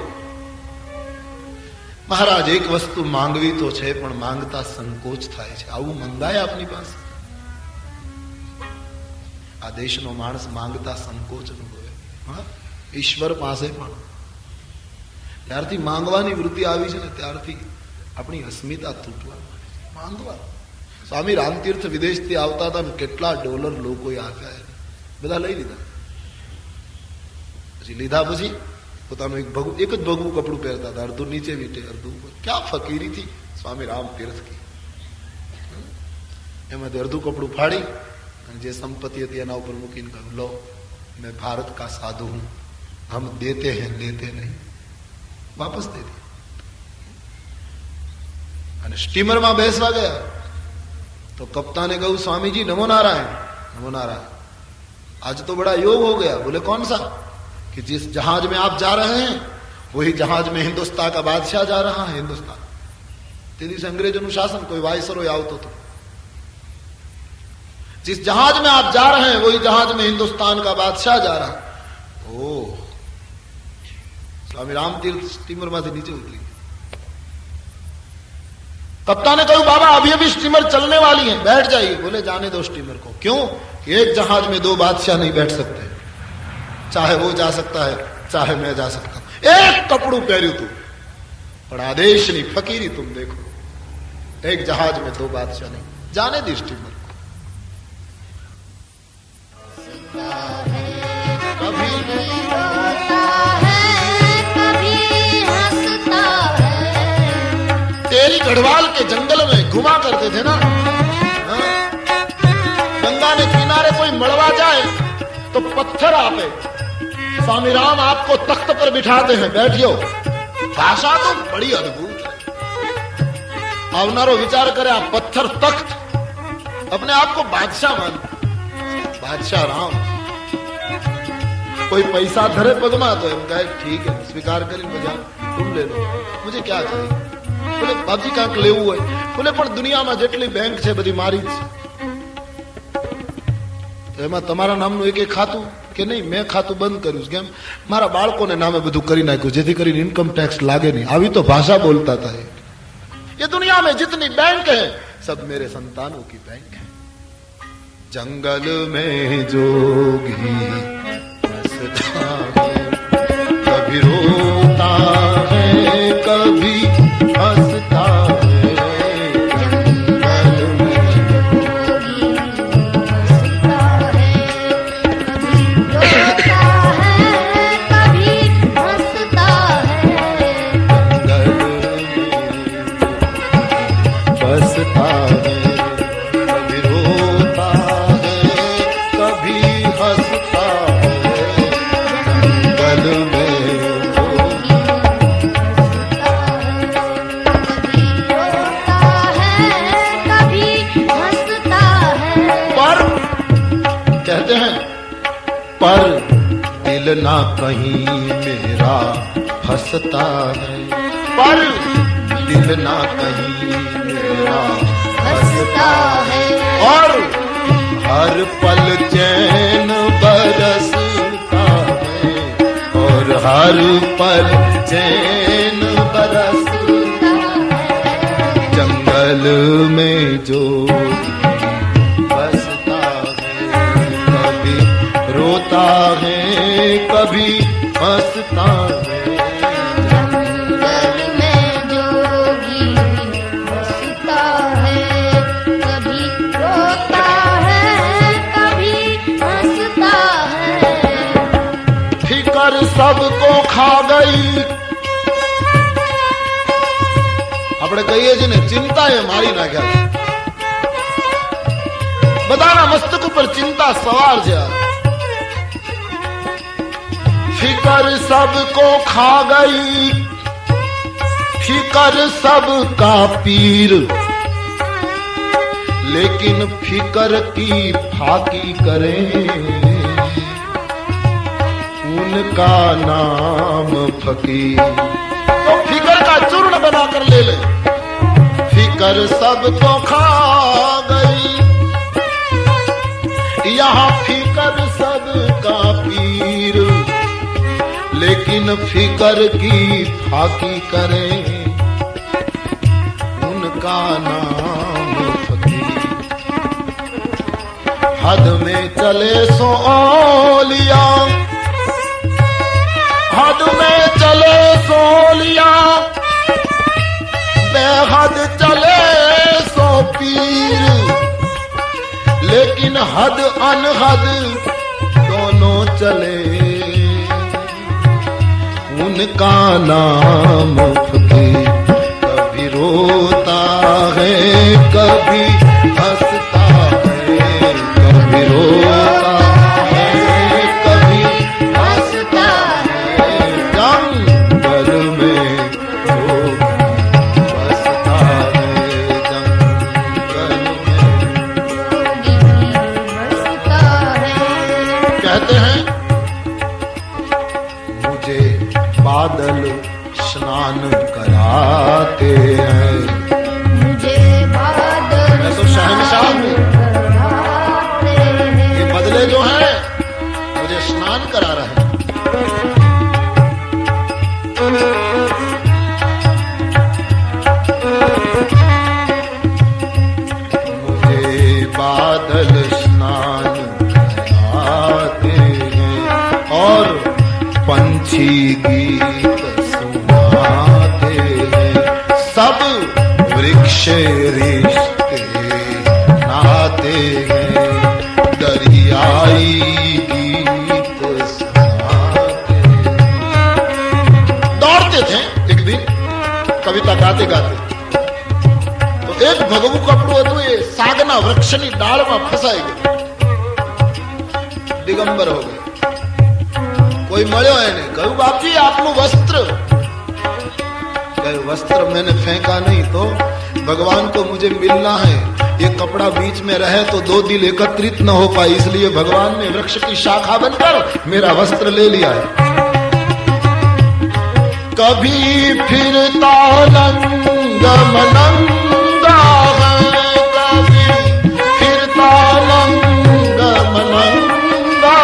મહારાજ એક વસ્તુ માંગવી તો છે પણ માંગતા સંકોચ થાય છે. આવું મંગાય આપની પાસે? આ દેશનો માણસ માંગતા સંકોચ અનુભવે. ઈશ્વર પાસે પણ ત્યારથી માંગવાની વૃત્તિ આવી છે ને ત્યારથી આપણી અસ્મિતા તૂટવા માંગવા. સ્વામી રામતીર્થ વિદેશથી આવતા હતા ને કેટલા ડોલર લોકોએ આપ્યા, બધા લઈ લીધા. પછી લીધા પછી પોતાનું એક જ ભગવું કપડું પહેરતા હતા, અડધું નીચે વીટે અડધું ઉપર. ક્યાં ફકીરી थी स्वामी राम तीर्थ की. એમાંથી અડધું કપડું ફાડી અને જે સંપત્તિ હતી એના ઉપર મૂકીને કહ્યું, લો मैं भारत का साधु हूं, हम देते हैं लेते नहीं. वापस दे दी. અને સ્ટીમરમાં બેસવા ગયા तो कप्ताने कहूं, स्वामी जी नमो नारायण. नमो नारायण. आज तो बड़ा योग हो गया. बोले कौन सा? कि जिस जहाज में आप जा रहे हैं वही जहाज में हिंदुस्तान का बादशाह जा रहा है. हिंदुस्तान તે દિવસે અંગ્રેજોનું શાસન, कोई वायसरोय આવતો હતો. जिस जहाज में आप जा रहे हैं वही जहाज में हिंदुस्तान का बादशाह जा रहा है. ओ स्वामी राम तीर्थ स्टीमर में से नीचे उतरी. कप्तान ने कहा, बाबा अभी अभी स्टीमर चलने वाली है, बैठ जाइए. बोले जाने दो स्टीमर को. क्यों? एक जहाज में दो बादशाह नहीं बैठ सकते. चाहे वो जा सकता है चाहे मैं जा सकता हूं. एक कपड़ू पहर्યું तू પણ આદેશની ફકીરી तुम देखो. एक जहाज में दो बादशाह नहीं. जाने दी स्टीमर को. कभी रोता है कभी हंसता है. तेरी गढ़वाल के जंगल में घुमा करते थे ना. गंगा ने किनारे कोई मड़वा जाए तो पत्थर आपे. स्वामी राम आपको तख्त पर बिठाते हैं, बैठियो. भाषा तो बड़ी अद्भुत है. आवनारो विचार करे आ पत्थर तख्त, अपने आप को बादशाह मान. बादशाह राम. कोई पैसा धरे पगमा तो एम कहे ठीक है स्वीकार करी बजा तुम ले लो, मुझे क्या चाहिए. बोले बाबजी कांक लेवू है. बोले पण दुनिया में जेटली बैंक है बधी मारी ज छे. એમાં તમારા નામનું એક ખાતું કે નહીં, મેં ખાતું બંધ કર્યું. કેમ? મારા બાળકોને નામે બધું કરી નાખ્યું જેથી કરીને ઇન્કમ ટેક્સ લાગે નહીં. આવી તો ભાષા બોલતા હતા. ये दुनिया में जितनी बैंक है सब मेरे संतानों की बैंक है. जंगल में जोगी हंसता है, कभी रोता है कभी हंसता है. पर दिल ना कहीं मेरा हंसता है. पर दिल ना कहीं मेरा हंसता है. और हर पल चैन बरसता है. और हर पल चैन बरसता है. जंगल में जो रोता है कभी हंसता है. जंगल में जोगी हंसता है, कभी रोता है कभी हंसता है. फिकर सबको खा गई. આપણે કહીએ છીએ ને ચિંતા એ મારી નાખ્યા. બધાના મસ્તક ઉપર चिंता सवार છે. फिकर सबको खा गई, फिकर सबका पीर. लेकिन फिकर की फाकी करें उनका नाम फकीर। तो फिकर का चूर्ण बनाकर ले ले, फिकर सबको खा गई, यहाँ फिकर सबका पीर, लेकिन फिकर की फाकी करे उनका नाम फकीर। हद में चले सो औलिया, हद में चले सो औलिया, बेहद चले सो पीर, लेकिन हद अनहद दोनों चले उनका नाम फकीर। कभी रोता है कभी हंसता है, कभी रोता है कभी हंसता है, जंगल में जो बसता है, जंगल में बसता है। कहते हैं मुझे बादल स्नान कराते हैं, मुझे बादल मैं तो शहंशाह हूँ, ये बदले जो हैं मुझे स्नान करा रहे हैं। मुझे बादल स्नान कराते हैं और पंछी गीत सुनाते हैं, सब वृक्ष रिश्ते नाते हैं, दरियाई गीत सुनाते हैं। दौड़ते थे एक दिन कविता गाते गाते, तो एक भगवू कपड़ो હતો એ સાગના વૃક્ષની ડાળમાં ફસાઈ ગયો, દિગંબર हो गए। कोई મળ્યો એને કહ્યું બાપજી આપનું વસ્ત્ર, કહ્યું वस्त्र मैंने फेंका नहीं, तो भगवान को मुझे मिलना है, ये कपड़ा बीच में रहे तो दो दिल एकत्रित न हो पाए, इसलिए भगवान ने वृक्ष की शाखा बनकर मेरा वस्त्र ले लिया है। कभी फिरता नंग मनंगा है, कभी फिरता नंग मनंगा,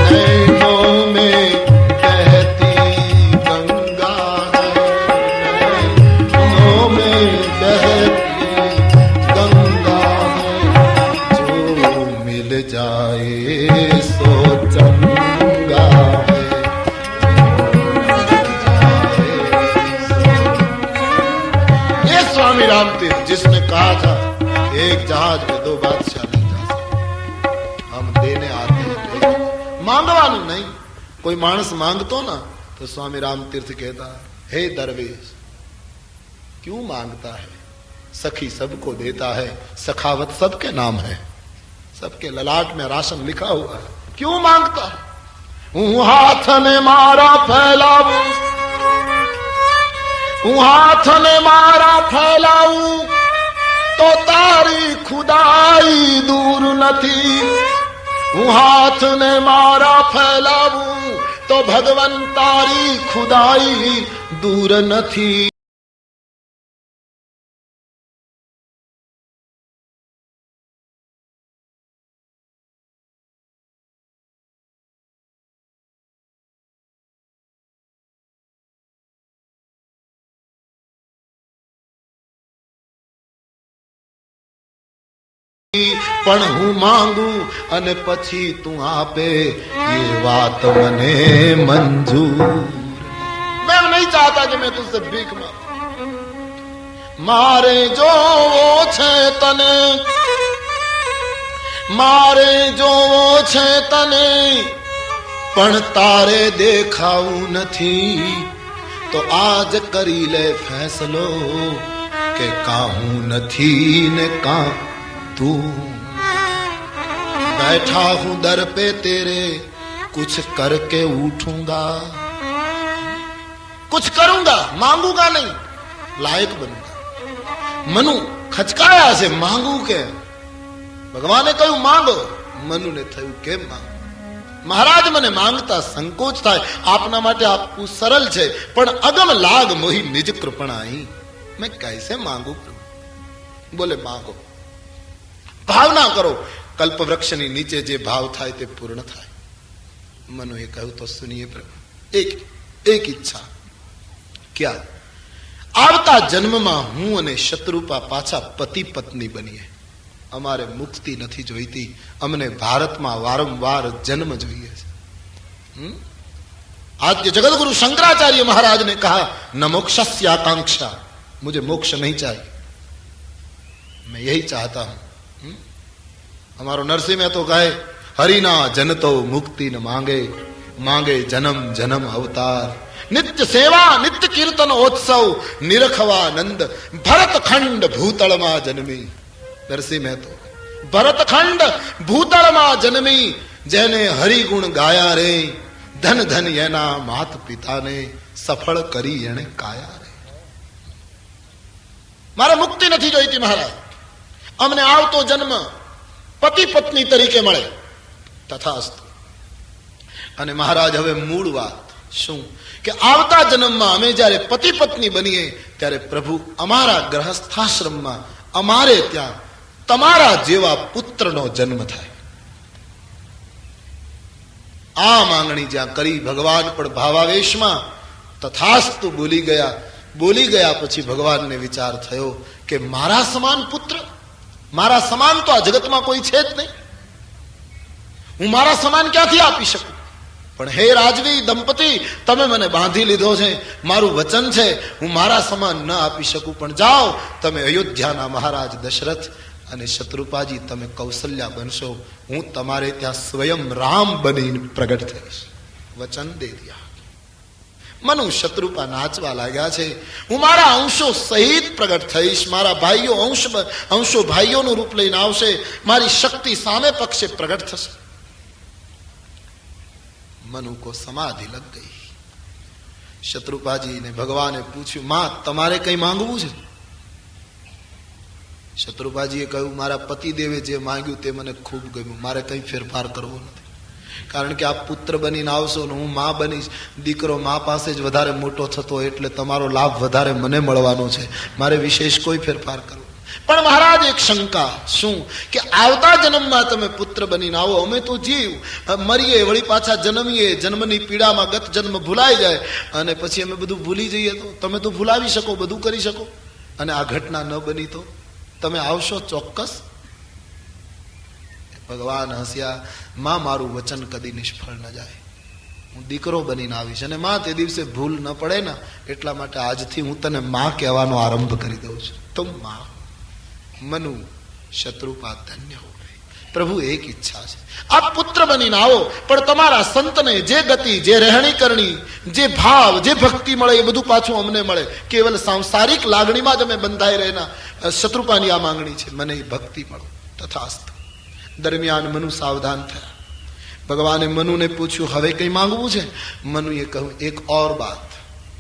नैनों में बहती गंगा है, नैनों में बहती गंगा है, जो मिल जाए सो चंगा है। ये स्वामी रामतीर्थ जिसने कहा था एक जहाज में दो बादशाह नहीं जा सकते, हम देने आते हैं, मांगवानु नहीं। कोई मानस मांगतो ना तो स्वामी रामतीर्थ कहता हे दरवेश क्यों मांगता है, सखी सबको देता है, सखावत सबके नाम है, सबके ललाट में राशन लिखा हुआ है, क्यों मांगता है। हूं हाथ ने मारा फैलाऊ, हूं हाथ ने मारा फैलाऊ, तो तारी खुदाई दूर नथी, हूं हाथ ने मारा फैलाऊ, तो भगवन तारी खुदाई दूर नथी। पण हूँ मांगू अने पछी तू आपे, ये बात मने मंजूर। मैं नहीं चाहता कि मैं तुझसे भीख मांगू, मारे जो वो छे तने, मारे जो वो छे तने, पण तारे देखाऊ नथी, तो आज करी ले फैसलो के काहू नथी ने का तू। बैठा हूं दर पे तेरे, कुछ करके उठूंगा, कुछ करूंगा, मांगूंगा नहीं, लायक बनूंगा। मनु खचकाया से मांगू के, भगवान ने कहू मांगो, मनु ने थयु के मांगो। મહારાજ મને માંગતા સંકોચ થાય, આપના માટે આપવું સરળ છે, પણ અગમ લાગ મોહી નિજ કૃપણાઈ, मैं कैसे मांगू प्रभु? बोले मांगो, भावना करो, कल्प वृक्षની નીચે જે ભાવ થાય તે પૂર્ણ થાય. મનુએ કહ્યું તો સુનિए प्रभु, એક ઈચ્છા. क्या? આવતા જન્મમાં હું અને શત્રુપા પાછા પતિ પત્ની બનીએ. અમારે મુક્તિ નથી જોઈતી, અમને ભારતમાં વારંવાર જન્મ જોઈએ છે. आद्य जगत गुरु शंकराचार्य महाराज ने कहा न मोक्षस्य आकांक्षा, मुझे मोक्ष नहीं चाहिए, मैं यही चाहता हूं. हमारो नरसिंह में तो कहे हरिना जन तो मुक्ति न मांगे, मांगे जन्म जन्म अवतार, नित्य सेवा नित्य कीर्तन उत्सव निरखवानंद, भरत खंड भूतल मां जन्मी. नरसिंह में तो भरत खंड भूतल मां जन्मी, जेने हरिगुण गाया रे, धन धन एना मात पिता ने सफल करी एने काया रे. मारे मुक्ति નથી જોઈતી મહારાજ, અમને આવતો જન્મ પતિ પત્ની તરીકે મળે. તથાસ્તુ. અને મહારાજ હવે મૂળ વાત શું કે આવતા જન્મમાં અમે જ્યારે પતિ પત્ની બનીએ ત્યારે પ્રભુ અમારા ગ્રહસ્થાશ્રમમાં અમારે ત્યાં તમારા જેવા પુત્રનો જન્મ થાય. આ માંગણી જ્યાં કરી ભગવાન પણ ભાવાવેશમાં તથાસ્તુ બોલી ગયા પછી ભગવાનને વિચાર થયો કે મારા સમાન પુત્ર, મારા સમાન તો આ જગતમાં કોઈ છે જ નહીં, હું મારા સમાન ક્યાંથી આપી શકું? પણ હે રાજવી દંપતી, તમે મને બાંધી લીધો છે, મારું વચન છે, હું મારા સમાન ન આપી શકું, પણ જાઓ તમે અયોધ્યાના મહારાજ દશરથ અને શત્રુપાજી તમે કૌશલ્યા બનશો, હું તમારે ત્યાં સ્વયં રામ બનીને પ્રગટ થઈશ. વચન દે દિયા. મનુ શત્રુપા નાચવા લાગ્યા છે, હું મારા અંશો સહિત પ્રગટ થઈશ, મારા ભાઈઓ અંશો ભાઈઓનું રૂપ લઈને આવશે, મારી શક્તિ સામે પક્ષે પ્રગટ થશે. મનુ કો સમાધિ લગ ગઈ. શત્રુપાજી ને ભગવાને પૂછ્યું, માં તમારે કઈ માંગવું છે? શત્રુપાજીએ કહ્યું, મારા પતિદેવે જે માંગ્યું તે મને ખૂબ ગમ્યું, મારે કઈ ફેરફાર કરવો નથી, કારણ કે આપ પુત્ર બનીને આવશો ને હું માં બનીશ, દીકરો માં પાસે જ વધારે મોટો થતો, એટલે તમારો લાભ વધારે મને મળવાનો છે, મારે વિશેષ કોઈ ફેરફાર કરવો. પણ મહારાજ એક શંકા, શું કે આવતા જન્મમાં તમે પુત્ર બનીને આવો, અમે તો જીવ મરીએ વળી પાછા જન્મીએ, જન્મની પીડામાં ગત જન્મ ભૂલાઈ જાય અને પછી અમે બધું ભૂલી જઈએ, તો તમે તો ભૂલાવી શકો, બધું કરી શકો, અને આ ઘટના ન બની તો તમે આવશો ચોક્કસ? ભગવાન હસ્યા, માં મારું વચન કદી નિષ્ફળ ન જાય, હું દીકરો બનીને આવીશ, અને માં તે દિવસે ભૂલ ન પડે ને એટલા માટે આજથી હું તને માં કહેવાનો આરંભ કરી દઉં છું. તો માં. મનુ શત્રુપા ધન્ય હો ગઈ. પ્રભુ એક ઈચ્છા છે, આપ પુત્ર બનીને આવો, પણ તમારા સંતને જે ગતિ, જે રહેણી કરણી, જે ભાવ, જે ભક્તિ મળે એ બધું પાછું અમને મળે. કેવલ સાંસારિક લાગણીમાં જ અમે બંધાઈ રહેના. શત્રુપાની આ માંગણી છે, મને એ ભક્તિ મળો. તથાસ્તુ. દરમિયાન મનુ સાવધાન થયા. ભગવાને મનુને પૂછ્યું, હવે કઈ માંગવું છે? મનુએ કહ્યું, એક ઓર બાત.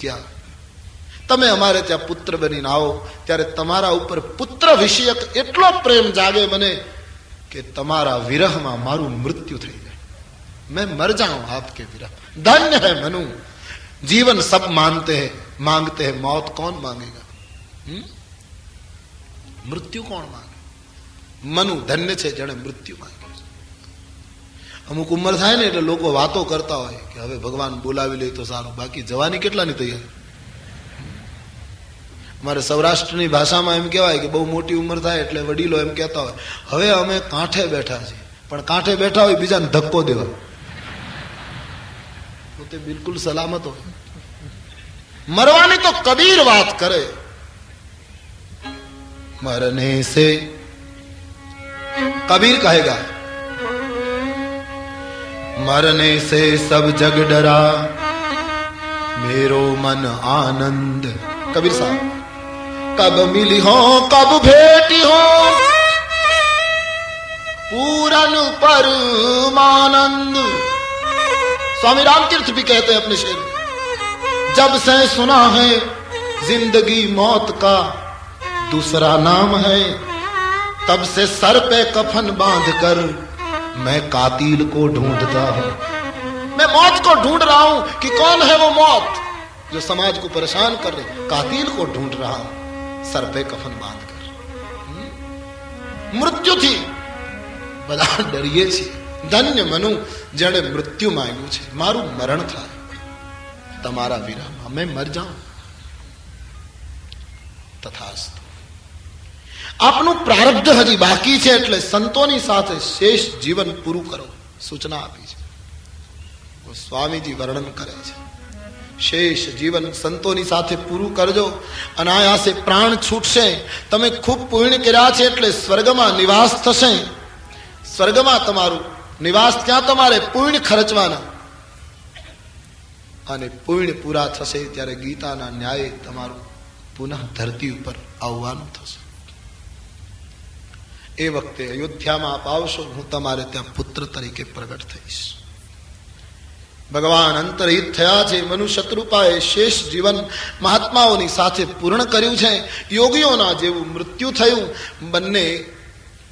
ક્યાં? તમે અમારે ત્યાં પુત્ર બનીને આવો ત્યારે તમારા ઉપર પુત્ર વિષયક એટલો પ્રેમ જાગે મને કે તમારા વિરહમાં મારું મૃત્યુ થઈ જાય, मैं मर जाऊं आपके विरह. धन्य है मनु, जीवन सब मांगते हैं, मौत कौन मांगेगा? मृत्यु कौन मांगे? मनु धन्य છે જેણે મૃત્યુ માંગ્યું. અમુક ઉંમર થાય ને એટલે લોકો વાતો કરતા હોય કે હવે ભગવાન બોલાવી લે તો સારું, બાકી જવાની કેટલાની તૈયારી. અમારે સૌરાષ્ટ્રની ભાષામાં એમ કહેવાય કે બહુ મોટી ઉંમર થાય એટલે વડીલો એમ કહેતા હોય, હવે અમે કાંઠે બેઠા છીએ, પણ કાંઠે બેઠા હોય બીજાને ધક્કો દેવા, પોતે બિલકુલ સલામત હોય. મરવાની તો કબીર વાત કરે, मरने से कबीर कहेगा, मरने से सब जग डरा, मेरो मन आनंद. कबीर साहब, कब मिली हो कब भेटी हो, पूरन परमानंद. स्वामी रामतीर्थ भी कहते हैं अपने शेर में, जब से सुना है जिंदगी मौत का दूसरा नाम है, तब से सर पे कफन बांध कर मैं कातिल को ढूंढता हूं. मैं मौत को ढूंढ रहा हूं कि कौन है वो मौत जो समाज को परेशान कर रही। कातिल को ढूंढ रहा हूं सर पे कफन बांधकर। मृत्यु थी બધા ડરીએ છીએ। ધન્ય મનુ જેણે મૃત્યુ માંગ્યું છે। મારું મરણ થાય તમારા વિરામમાં, मैं મર જાઉં। તથાસ્તુ। આપનું પ્રારબ્ધ હજી બાકી છે એટલે સંતોની સાથે શેષ જીવન પૂરું કરો સૂચના આપી છે। સ્વામીજી વર્ણન કરે છે શેષ જીવન સંતોની સાથે પૂરું કરજો, અનાયાસે પ્રાણ છૂટશે। તમે ખૂબ પુણ્ય કર્યા છે એટલે સ્વર્ગમાં નિવાસ થશે। સ્વર્ગમાં તમારું નિવાસ, ત્યાં તમારે પુણ્ય ખર્ચવાના અને પુણ્ય પૂરા થશે ત્યારે ગીતાના ન્યાયે તમારું પુનઃ ધરતી ઉપર આવવાનું થશે। એ વખતે અયોધ્યામાં આપ આવશો, હું તમારે ત્યાં પુત્ર તરીકે પ્રગટ થઈશ। ભગવાન અંતરહિત થયા છે। મનુ શત્રુપાએ શેષ જીવન મહાત્માઓની સાથે પૂર્ણ કર્યું છે। યોગીઓના જેવું મૃત્યુ થયું, બંને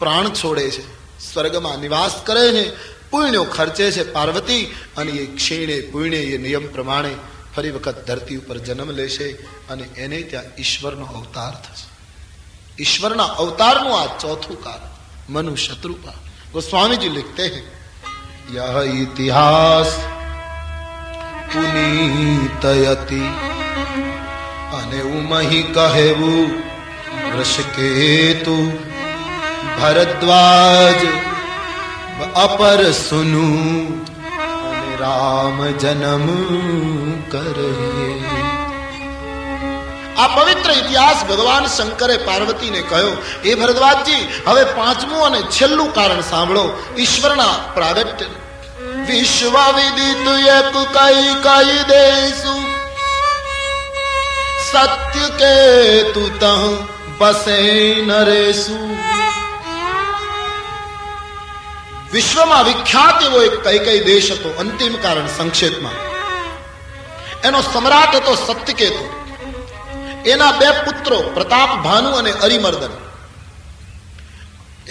પ્રાણ છોડે છે, સ્વર્ગમાં નિવાસ કરે છે, પુણ્યો ખર્ચે છે પાર્વતી, અને એ ક્ષીણે પુણ્ય એ નિયમ પ્રમાણે ફરી વખત ધરતી ઉપર જન્મ લેશે અને એને ત્યાં ઈશ્વરનો અવતાર થશે। ઈશ્વરના અવતારનું આ ચોથું કારણ મનુ શત્રુપા। गोस्वामी जी लिखते हैं यह इतिहास પુનીતયતિ અને ઉમહી કહેવું વૃષકેતુ ભરદ્વાજ અપર સુનુ અને રામ જન્મ કરે। આ પવિત્ર ઇતિહાસ ભગવાન શંકરે પાર્વતીને કહ્યો, એ ભરદ્વાજજી હવે પાંચમું અને છેલ્લું કારણ સાંભળો ઈશ્વરના પ્રાગટ્ય। વિશ્વ વિદિત એક કઈ કઈ દેશુ સત્ય કે તુ તહ બસે નરેશુ। વિશ્વમાં વિખ્યાત એવો એક કઈ કઈ દેશ હતો। અંતિમ કારણ સંક્ષેપમાં, એનો સમ્રાટ હતો સત્યકેતુ। એના બે પુત્રો પ્રતાપ ભાનુ અને અરિમર્દન।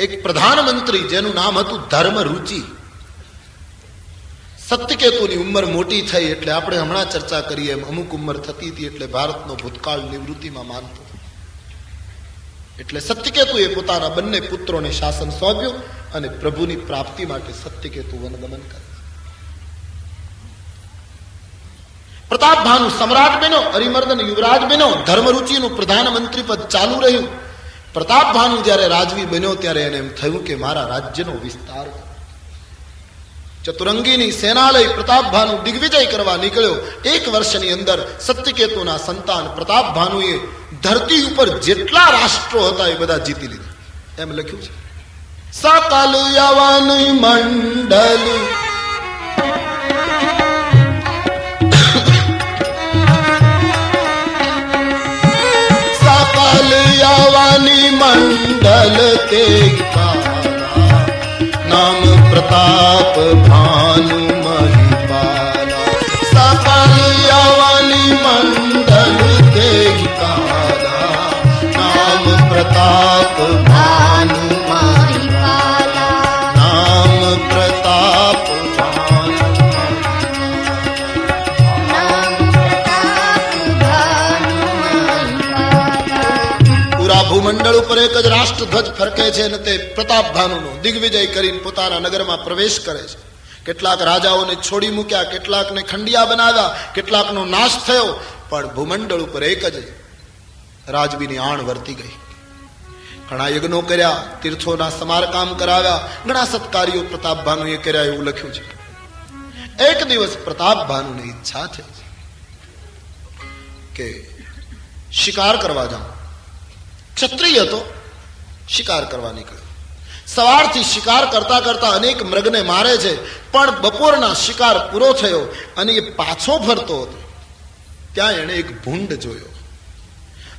એક પ્રધાનમંત્રી જેનું નામ હતું ધર્મ રુચિ। સત્યકેતુની ઉંમર મોટી થઈ એટલે આપણે હમણાં ચર્ચા કરીએ એમ અમુક ઉંમર થતી હતી એટલે ભારતનો ભૂતકાળ નિવૃત્તિમાં માનતો, એટલે સત્યકેતુએ પોતાના બંને પુત્રોને શાસન સોંપ્યું અને પ્રભુની પ્રાપ્તિ માટે સત્યકેતુ વનગમન કરે। પ્રતાપ ભાનુ સમ્રાટ બન્યો, અરિમર્દન યુવરાજ બન્યો, ધર્મરુચિનું પ્રધાનમંત્રી પદ ચાલુ રહ્યું। પ્રતાપ ભાનુ જ્યારે રાજવી બન્યો ત્યારે એને એમ થયું કે મારા રાજ્યનો વિસ્તાર। ચતુરંગીની સેના લઈ પ્રતાપ ભાનુ દિગ્વિજય કરવા નીકળ્યો। એક વર્ષની અંદર સત્યકેતુના સંતાન પ્રતાપ ભાનુએ ધરતી ઉપર જેટલા રાષ્ટ્રો હતા એ બધા જીતી લીધા, એમ લખ્યું છે। સકલ યવન મંડલ સકલ યવની મંડલ તે नाम प्रताप भानु महिपाला। सकल यवनी मंडल देखिकाला नाम प्रताप भानु महिपाला। नाम प्रताप ભૂમંડળ ઉપર એક જ રાષ્ટ્ર ધ્વજ ફરકે છે અને તે પ્રતાપ ભાનુનો દિગ્વિજય કરીને પોતાના નગરમાં પ્રવેશ કરે છે। કેટલાક રાજાઓને છોડી મૂક્યા, કેટલાકને ખંડિયા બનાવ્યા, કેટલાકનો નાશ થયો, પણ ભૂમંડળ ઉપર એક જ રાજવીની આણ વર્તી ગઈ। ઘણા યજ્ઞો કર્યા, તીર્થોના સમારકામ કરાવ્યા, ઘણા સત્કાર્યો પ્રતાપ ભાનુએ કર્યા એવું લખ્યું છે। એક દિવસ પ્રતાપ ભાનુની ઈચ્છા થઈ કે શિકાર કરવા જાઉં। ક્ષત્રિય હતો, શિકાર કરવા નીકળ્યો। સવારથી શિકાર કરતા કરતા અનેક મૃગને મારે છે, પણ બપોરના શિકાર પૂરો થયો અને એ પાછો ફરતો હતો ત્યાં એણે એક ભૂંડ જોયો।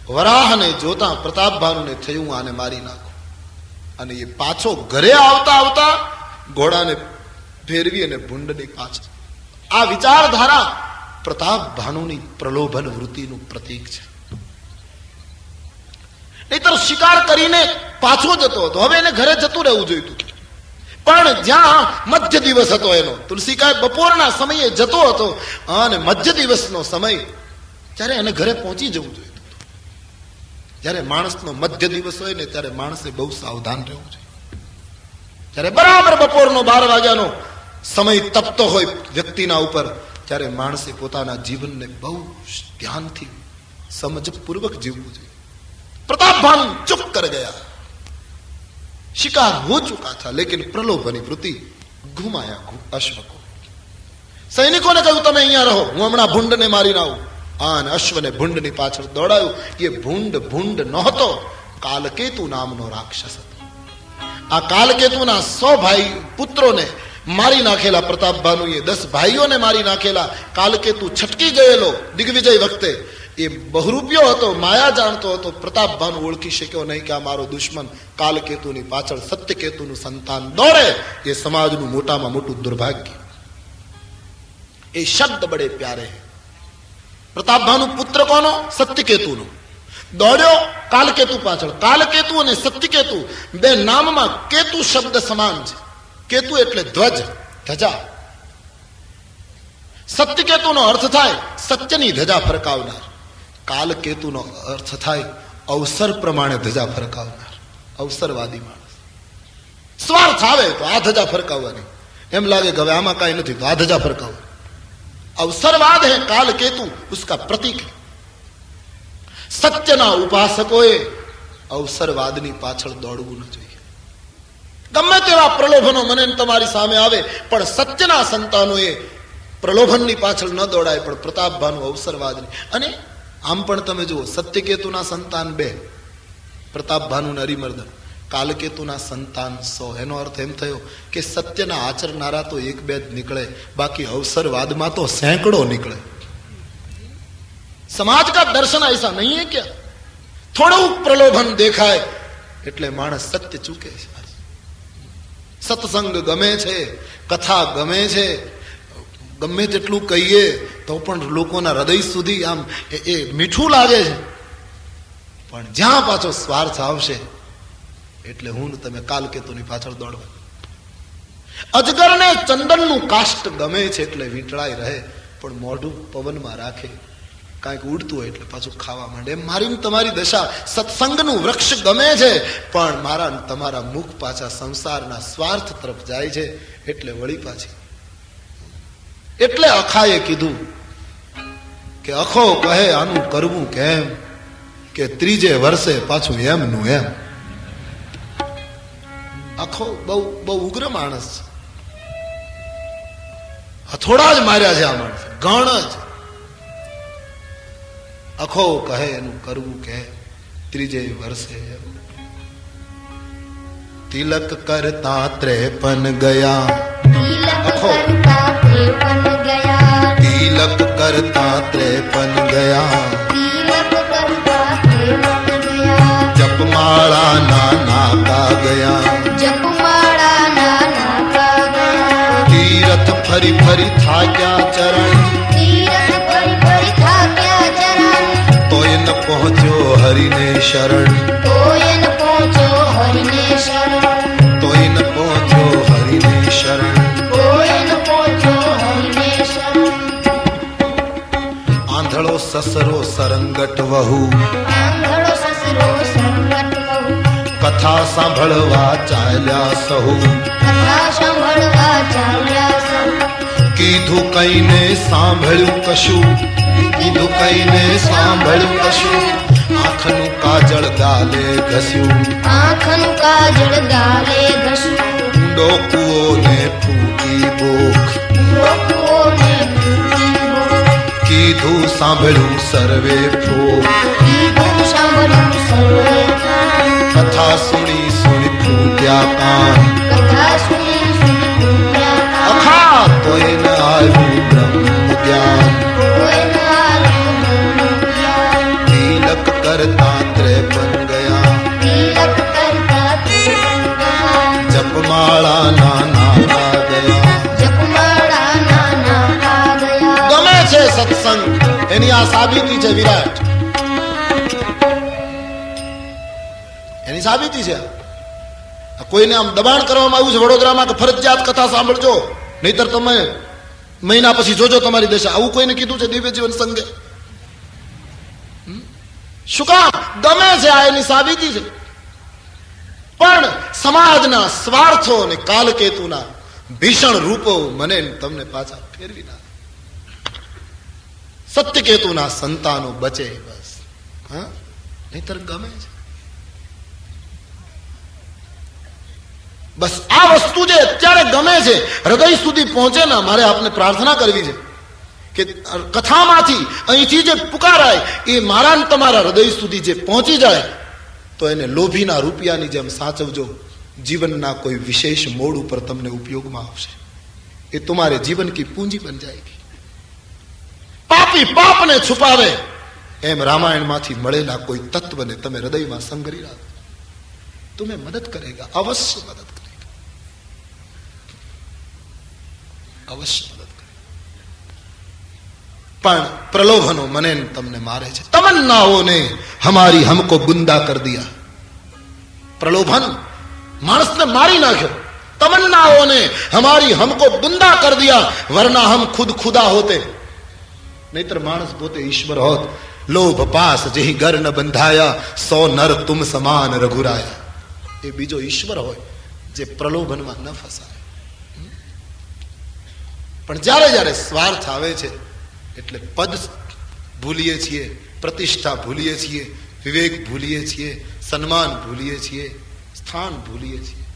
વરાહને જોતા પ્રતાપ ભાનુને થયું આને મારી નાખો, અને એ પાછો ઘરે આવતા આવતા ઘોડાને ફેરવી અને ભૂંડની પાછળ। આ વિચારધારા પ્રતાપ ભાનુની પ્રલોભન વૃત્તિનું પ્રતીક છે। નહીતર શિકાર કરીને પાછો જતો હતો, હવે એને ઘરે જતું રહેવું જોઈતું, પણ જ્યાં મધ્ય દિવસ હતો એનો, તુલસી કહે બપોરના સમયે જતો હતો અને મધ્ય દિવસનો સમય, ત્યારે એને ઘરે પહોંચી જવું જોઈએ. જ્યારે માણસનો મધ્ય દિવસ હોય ને ત્યારે માણસે બહુ સાવધાન રહેવું જોઈએ. જ્યારે બરાબર બપોરનો 12 વાગ્યાનો સમય તપતો હોય વ્યક્તિના ઉપર, ત્યારે માણસે પોતાના જીવનને બહુ ધ્યાનથી સમજપૂર્વક જીવવું જોઈએ. प्रतापभानु चुप कर गया, शिकार हो चुका था, लेकिन प्रलोभनी वृत्ति घुमाया अश्व को. सैनिकों ने कहू તમે અહીંયા રહો, હું હમણાં ભૂંડને મારીને આવું. અને અશ્વને ભૂંડની પાછળ દોડાયું. એ ભૂંડ નહોતો, કાલકેતુ નામનો રાક્ષસ હતો. આ કાલકેતુના 100 ભાઈ પુત્રોને મારી નાખેલા પ્રતાપભાનુએ, 10 ભાઈઓને મારી નાખેલા. કાલકેતુ છટકી ગયેલો દિગ્વિજય વખતે એ બહુરૂપિયો હતો, માયા જાણતો હતો. પ્રતાપભાનુ ઓળખી શક્યો નહીં કે આ મારો દુશ્મન કાલકેતુની પાછળ સત્યકેતુનું સંતાન દોડે એ સમાજનું મોટામાં મોટું દુર્ભાગ્ય. એ શબ્દ બડે પ્યારે હે. પ્રતાપભાનુ પુત્ર કોનો? સત્યકેતુનો. દોડ્યો કાલકેતુ પાછળ. કાલકેતુ અને સત્યકેતુ બે નામમાં કેતુ શબ્દ સમાન છે. કેતુ એટલે ધ્વજ, ધજા. સત્યકેતુનો અર્થ થાય સત્યની ધજા ફરકાવનાર. કાલકેતુનો અર્થ થાય અવસર પ્રમાણે ધજા ફરકાવનાર, અવસરવાદી માણસ. સ્વાર્થ આવે તો આ ધજા ફરકાવવાની, એમ લાગે કે હવે આમાં કાંઈ નથી તો આ ધજા ફરકાવવાની. अवसरवाद है कालकेतु, उसका प्रतीक है. सत्यना उपासकोए अवसरवादनी पाछળ દોડવું ન જોઈએ. ગમે તેવા પ્રલોભનો મને તમારી સામે આવે પણ સત્યના સંતાનોએ પ્રલોભનની પાછળ ન દોડાય. પણ પ્રતાપભાનુ અવસરવાદની. અને આમ પણ તમે જુઓ, સત્યકેતુના સંતાન 2, પ્રતાપભાનુ ને હરિમર્દન. કાલકેતુના સંતાન 100. એનો અર્થ એમ થયો કે સત્યના આચરનારા તો 1-2 જ નીકળે, બાકી અવસરવાદમાં તો સેંકડો નીકળે. સમાજ કા દર્શન ऐसा नहीं है क्या? થોડું પ્રલોભન દેખાય એટલે માણસ સત્ય ચૂકે છે. સત્સંગ ગમે છે, કથા ગમે છે, ગમે તેટલું કહીએ તો પણ લોકોના હૃદય સુધી આમ એ મીઠું લાગે છે. પણ જ્યાં પાછો સ્વાર્થ આવશે એટલે હું તમે કાલકેતુની પાછળ દોડવા. અજગરને ચંદનનું કાષ્ટ ગમે છે એટલે વીંટળાઈ રહે, પણ મોઢું પવનમાં રાખે, કાંઈક ઉડતું હોય એટલે પાછું ખાવા માંડે. એમ મારી તમારી દશા. સત્સંગનું વૃક્ષ ગમે છે પણ મારા તમારા મુખ પાછા સંસારના સ્વાર્થ તરફ જાય છે એટલે વળી પાછી. એટલે અખાએ કીધું કે અખો કહે આનું કરવું કેમ, કે 3 વર્ષે પાછું એમનું એમ. આખો બહુ ઉગ્ર માણસ છે. હથોડા જ માર્યા છે આ માણસ, ગણ જ. અખો કહે એનું કરવું કે 3 વર્ષે. તિલક કરતા 53 ગયા. અખો તિલક કરતા 53 ગયા. જપમાળા નાના ગયા. તીરથ ફરી ફરી થાક્યા ચરણ. તોય ન પહોંચ્યો હરિને શરણ. તોય ન પહોંચ્યો હરિને શરણ. આંધળો સસરો સરંગટ વહુ. કથા સાંભળવા ચાલ્યા સહુ. કીધું કઈને સાંભળ્યું કશું. કીધું કઈને સાંભળ્યું કશું. આંખનું કાજળ ગાલે ઘસ્યું. આંખનું કાજળ ગાલે ઘસ્યું. ઊંડો કૂવો ને ફૂકી બોખ. કીધું સાંભળ્યું સર્વે ફોક. કથા સુણી સુણી ફૂટ્યા કાન. અખા તોય ન આવ્યું બ્રહ્મ જ્ઞાન. તિલક કરતા 53 ગયા. જપમાળા નાના ગયા. ગમે છે સત્સંગ, એની આ સાબિતી છે વિરાટ. એની સાબિતી છે. કોઈને આમ દબાણ કરવામાં આવ્યું છે વડોદરામાં કે ફરજિયાત કથા સાંભળજો, નહીતર તમે મહિના પછી જોજો તમારી દશા. આવું કોઈને કીધું છે દિવ્ય જીવન સંઘે? શું કામ? ગમે છે, આ એની સાબિતી છે. પણ સમાજના સ્વાર્થો અને કાલકેતુના ભીષણ રૂપો મને તમને પાછા ફેરવી નાખે. સત્યકેતુના સંતાનો બચે બસ, હા, નહીતર ગમે છે. બસ આ વસ્તુ જે અત્યારે ગમે છે હૃદય સુધી પહોંચે ને, મારે આપને પ્રાર્થના કરવી છે કે કથામાંથી અહીંથી જે પુકારાય એ મારા ને તમારા હૃદય સુધી જે પહોંચી જાય તો એને લોભીના રૂપિયાની જેમ સાચવજો. જીવનના કોઈ વિશેષ મોડ ઉપર તમને ઉપયોગમાં આવશે. એ તમારે જીવન કી પૂંજી બન જાયગી. પાપી પાપને છુપાવે એમ રામાયણમાંથી મળેલા કોઈ તત્વને તમે હૃદયમાં સંગ્રહી રાખો, तुम्हें मदद करेगा, अवश्य मदद करेगा, अवश्य मदद करेगा. પણ પ્રલોભનો મને તમને મારે છે. તમન્નાઓને હમારી હમકો ગુંદા કર દિયા. પ્રલોભન માણસને મારી નાખ્યો. તમન્નાઓને હમારી હમકો ગુંદા કર દિયા, વરના હમ ખુદ ખુદા હોતે. નહીતર માણસ પોતે ઈશ્વર હોત. લોભ પાસ જેહી ઘર ન બંધાયા, સો નર તુમ સમાન રઘુરાયા. એ બીજો ઈશ્વર હોય જે પ્રલોભનમાં ન ફસાય. પણ જ્યારે જ્યારે સ્વાર્થ આવે છે એટલે પદ ભૂલીએ છીએ, પ્રતિષ્ઠા ભૂલીએ છીએ, વિવેક ભૂલીએ છીએ, સન્માન ભૂલીએ છીએ, સ્થાન ભૂલીએ છીએ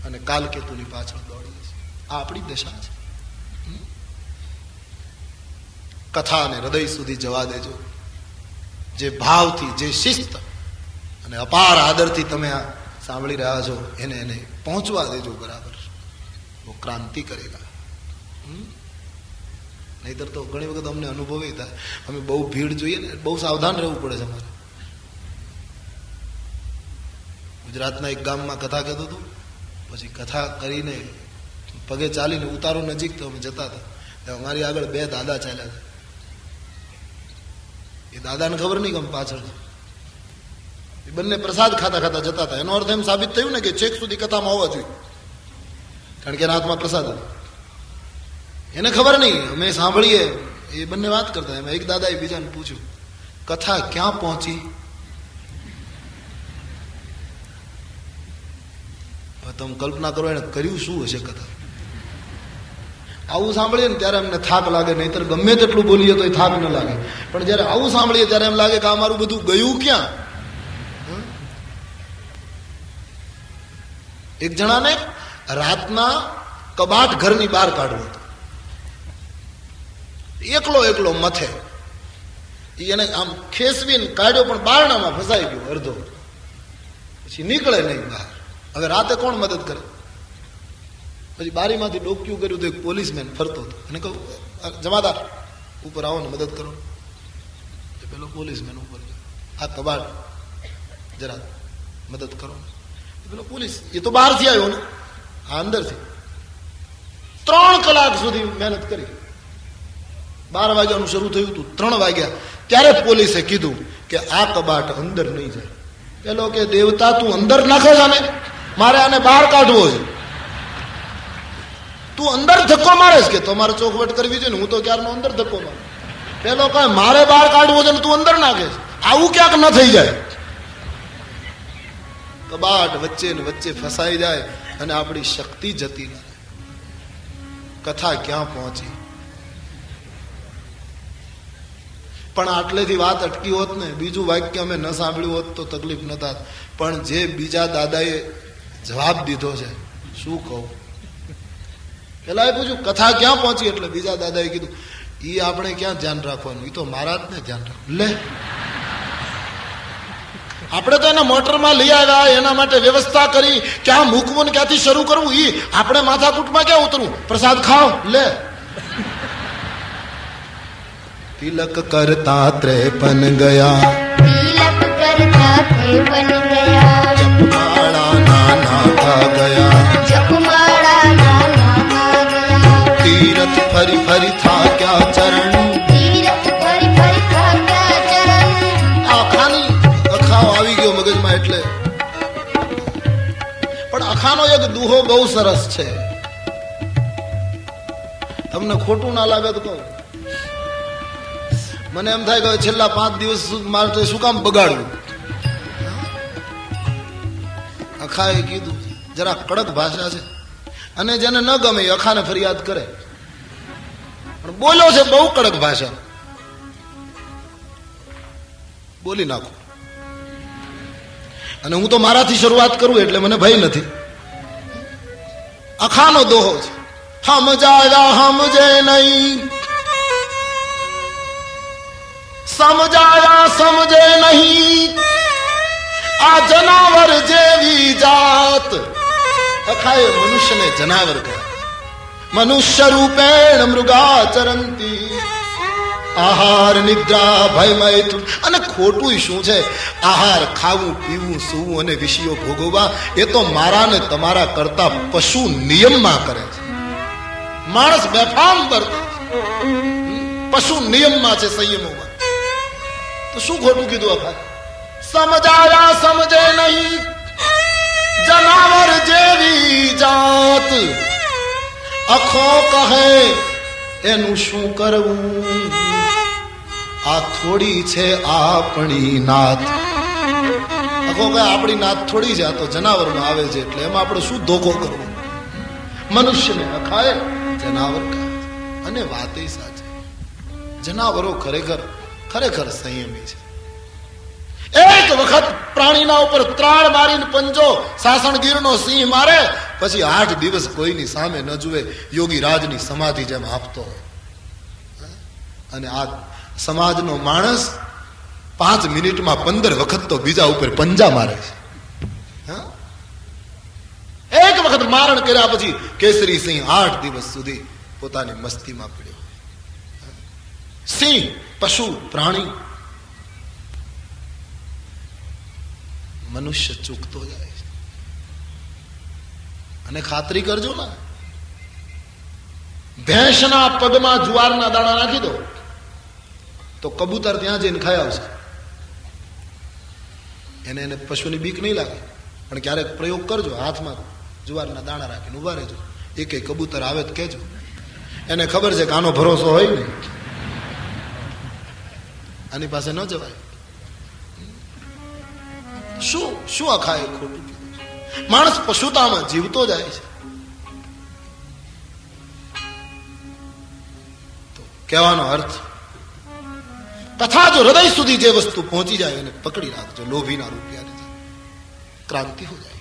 અને કાલકેતુની પાછળ દોડીએ છીએ. આ આપણી દશા છે. કથાને હૃદય સુધી જવા દેજો. જે ભાવથી, જે શિસ્ત અને અપાર આદરથી તમે આ સાંભળી રહ્યા છો એને પહોંચવા દેજો બરાબર. वो क्रांति करेगा. નહીતર તો ઘણી વખત અમને અનુભવ એ થાય, અમે બહુ ભીડ જોઈએ ને, બહુ સાવધાન રહેવું પડે છે અમારે. ગુજરાતના એક ગામમાં કથા કહેતો હતો, પછી કથા કરીને પગે ચાલીને ઉતારો નજીક તો અમે જતા હતા, અમારી આગળ બે દાદા ચાલ્યા હતા. એ દાદાને ખબર નહીં કે અમે પાછળ છે. એ બંને પ્રસાદ ખાતા ખાતા જતા હતા. એનો અર્થ એમ સાબિત થયું ને કે છેક સુધી કથામાં હોવા જોઈએ, કારણ કે એના હાથમાં પ્રસાદ હતો. એને ખબર નહીં, અમે સાંભળીએ એ બંને વાત કરતા. એમાં એક દાદાએ બીજાને પૂછ્યું, કથા ક્યાં પહોંચી? તમે કલ્પના કરો એને કર્યું શું હશે કથા. આવું સાંભળીએ ને ત્યારે અમને થાક લાગે, નહીતર ગમે તેટલું બોલીએ તો થાક ન લાગે. પણ જયારે આવું સાંભળીએ ત્યારે એમ લાગે કે આ મારું બધું ગયું ક્યાં. એક જણાને રાતના કબાટ ઘરની બહાર કાઢવો હતો, એકલો એકલો મથે. એને આમ ખેસવીને કાઢ્યો પણ બારણામાં ફસાઈ ગયો અડધો, પછી નીકળે નહીં બહાર. હવે રાતે કોણ મદદ કરે? પછી બારીમાંથી ડોક્યું કર્યું તો એક પોલીસમેન ફરતો હતો. એને કહું, જમાદાર ઉપર આવો ને મદદ કરો. પેલો પોલીસમેન ઉપર, આ કબાટ જરા મદદ કરો. પેલો પોલીસ, એ તો બહારથી આવ્યો ને, આ અંદરથી 3 કલાક સુધી મહેનત કરી. 12 વાગ્યાનું શરૂ થયું હતું, 3 વાગ્યા ત્યારે પોલીસે કીધું કે આ કબાટ અંદર નહીં જાય. પેલો કે દેવતા તું અંદર નાખે છે આને, મારે આને બહાર કાઢવો છે. તું અંદર ધક્કો મારે છે કે તમારે ચોખવટ કરવી છે ને, હું તો ક્યારનો અંદર ધક્કો મારું. પેલો કહે મારે બહાર કાઢવો છે ને તું અંદર નાખે છે, આવું ક્યાંક ન થઈ જાય. કબાટ વચ્ચે ને વચ્ચે ફસાઈ જાય અને આપણી શક્તિ જતી ના રહે. કથા ક્યાં પહોંચી? પણ આટલેથી વાત અટકી હોત ને, બીજું વાક્ય અમે ન સાંભળ્યું હોત તો તકલીફ ન થાત. પણ જે બીજા દાદાએ જવાબ દીધો છે, શું કહું. પેલા એ પૂછ્યું કથા ક્યાં પહોંચી, એટલે બીજા દાદાએ કીધું એ આપણે ક્યાં ધ્યાન રાખવાનું, એ તો મહારાજને ધ્યાન રાખવું. લે, આપણે તો એના મોટરમાં લઈ આવ્યા, એના માટે વ્યવસ્થા કરી, ક્યાં મૂકવું ને ક્યાંથી શરૂ કરવું, એ આપણે માથાકૂટમાં ક્યાં ઉતરવું. પ્રસાદ ખાઓ, લે. તિલક કરતા 53 ગયા, તિલક કરતા 53 ગયા, જપમાળા નાના થા ગયા, જપમાળા નાના ગયા, તીરથ ફરી ફરી થાક્યા ચરણ, તીરથ ફરી ફરી થાક્યા ચરણ. આખાની અખાઓ આવી ગયો મગજમાં. એટલે પણ અખાનો એક દુહો બહુ સરસ છે, તમને ખોટું ના લાગે તો કહું. મને એમ થાય કે છેલ્લા 5 દિવસ માટે શું કામ બગાડવું. અખાએ કીધું, જરા કડક ભાષા છે, અને જેને ન ગમે એ અખાને ફરિયાદ કરે, પણ બોલ્યો છે બહુ કડક ભાષા, બોલી નાખો. અને હું તો મારાથી શરૂઆત કરું એટલે મને ભય નથી. અખાનો દોહો છે. સમજાયા સમજે નહીં, સમજાયા સમજે નહીં, આ જનાવર જેવી જાત. અખાએ મનુષ્યને જનાવર કહે. મનુષ્ય રૂપેણ મૃગાચરંતી, આહાર નિદ્રા ભયમય. અને ખોટું શું છે? આહાર ખાવું, પીવું, સૂવું અને વિષયો ભોગવવા એ તો મારા ને તમારા કરતા પશુ નિયમમાં કરે છે. માણસ બેફામ વર્તે છે, પશુ નિયમમાં છે, સંયમોમાં. તો શું ખોટું કીધું અખા? સમજાયા સમજે નહીં, જનાવર જેવી જાત. અખો કહે એનું શું કરવું? આ થોડી છે આપણી નાત. અખો કહે આપણી નાત થોડી છે, આ તો જનાવરમાં આવે છે, એટલે એમાં આપણે શું ધોખો કરવો? મનુષ્યને અખાએ જનાવર કહે. અને વાત એ સાચી, જનાવરો ખરેખર ખરેખર સંયમી છે. એક વખત પ્રાણીના ઉપર ત્રાળ મારીને પંજો સાસણગીરનો સિંહ મારે, પછી 8 દિવસ કોઈની સામે ન જુએ, યોગી રાજની સમાધિ જેમ આપતો હોય. અને આ સમાજનો માણસ 5 મિનિટમાં 15 વખત તો બીજા ઉપર પંજા મારે છે. એક વખત મારણ કર્યા પછી કેસરી સિંહ 8 દિવસ સુધી પોતાની મસ્તીમાં પડ્યો. સિંહ પશુ પ્રાણી, મનુષ્ય ચૂકતો જાય છે. અને ખાતરી કરજો ને, ભેંસના પગમાં જુવારના દાણા નાખી દો તો કબૂતર ત્યાં જઈને ખાઈ આવશે. એને પશુની બીક નહીં લાગે. પણ ક્યારેક પ્રયોગ કરજો, હાથમાં જુવારના દાણા રાખીને ઉભા રહેજો, એક કબૂતર આવે તો કહેજો. એને ખબર છે કે આનો ભરોસો હોય ને, આની પાસે ન જવાય. શું શું અખાએ ખોટું કીધું? માણસ પશુતામાં જીવતો જાય છે. તો કહેવાનો અર્થ, તથા જો હૃદય સુધી જે વસ્તુ પહોંચી જાય એને પકડી રાખજો. લોભીના રૂપિયા ક્રાંતિ હો જાય.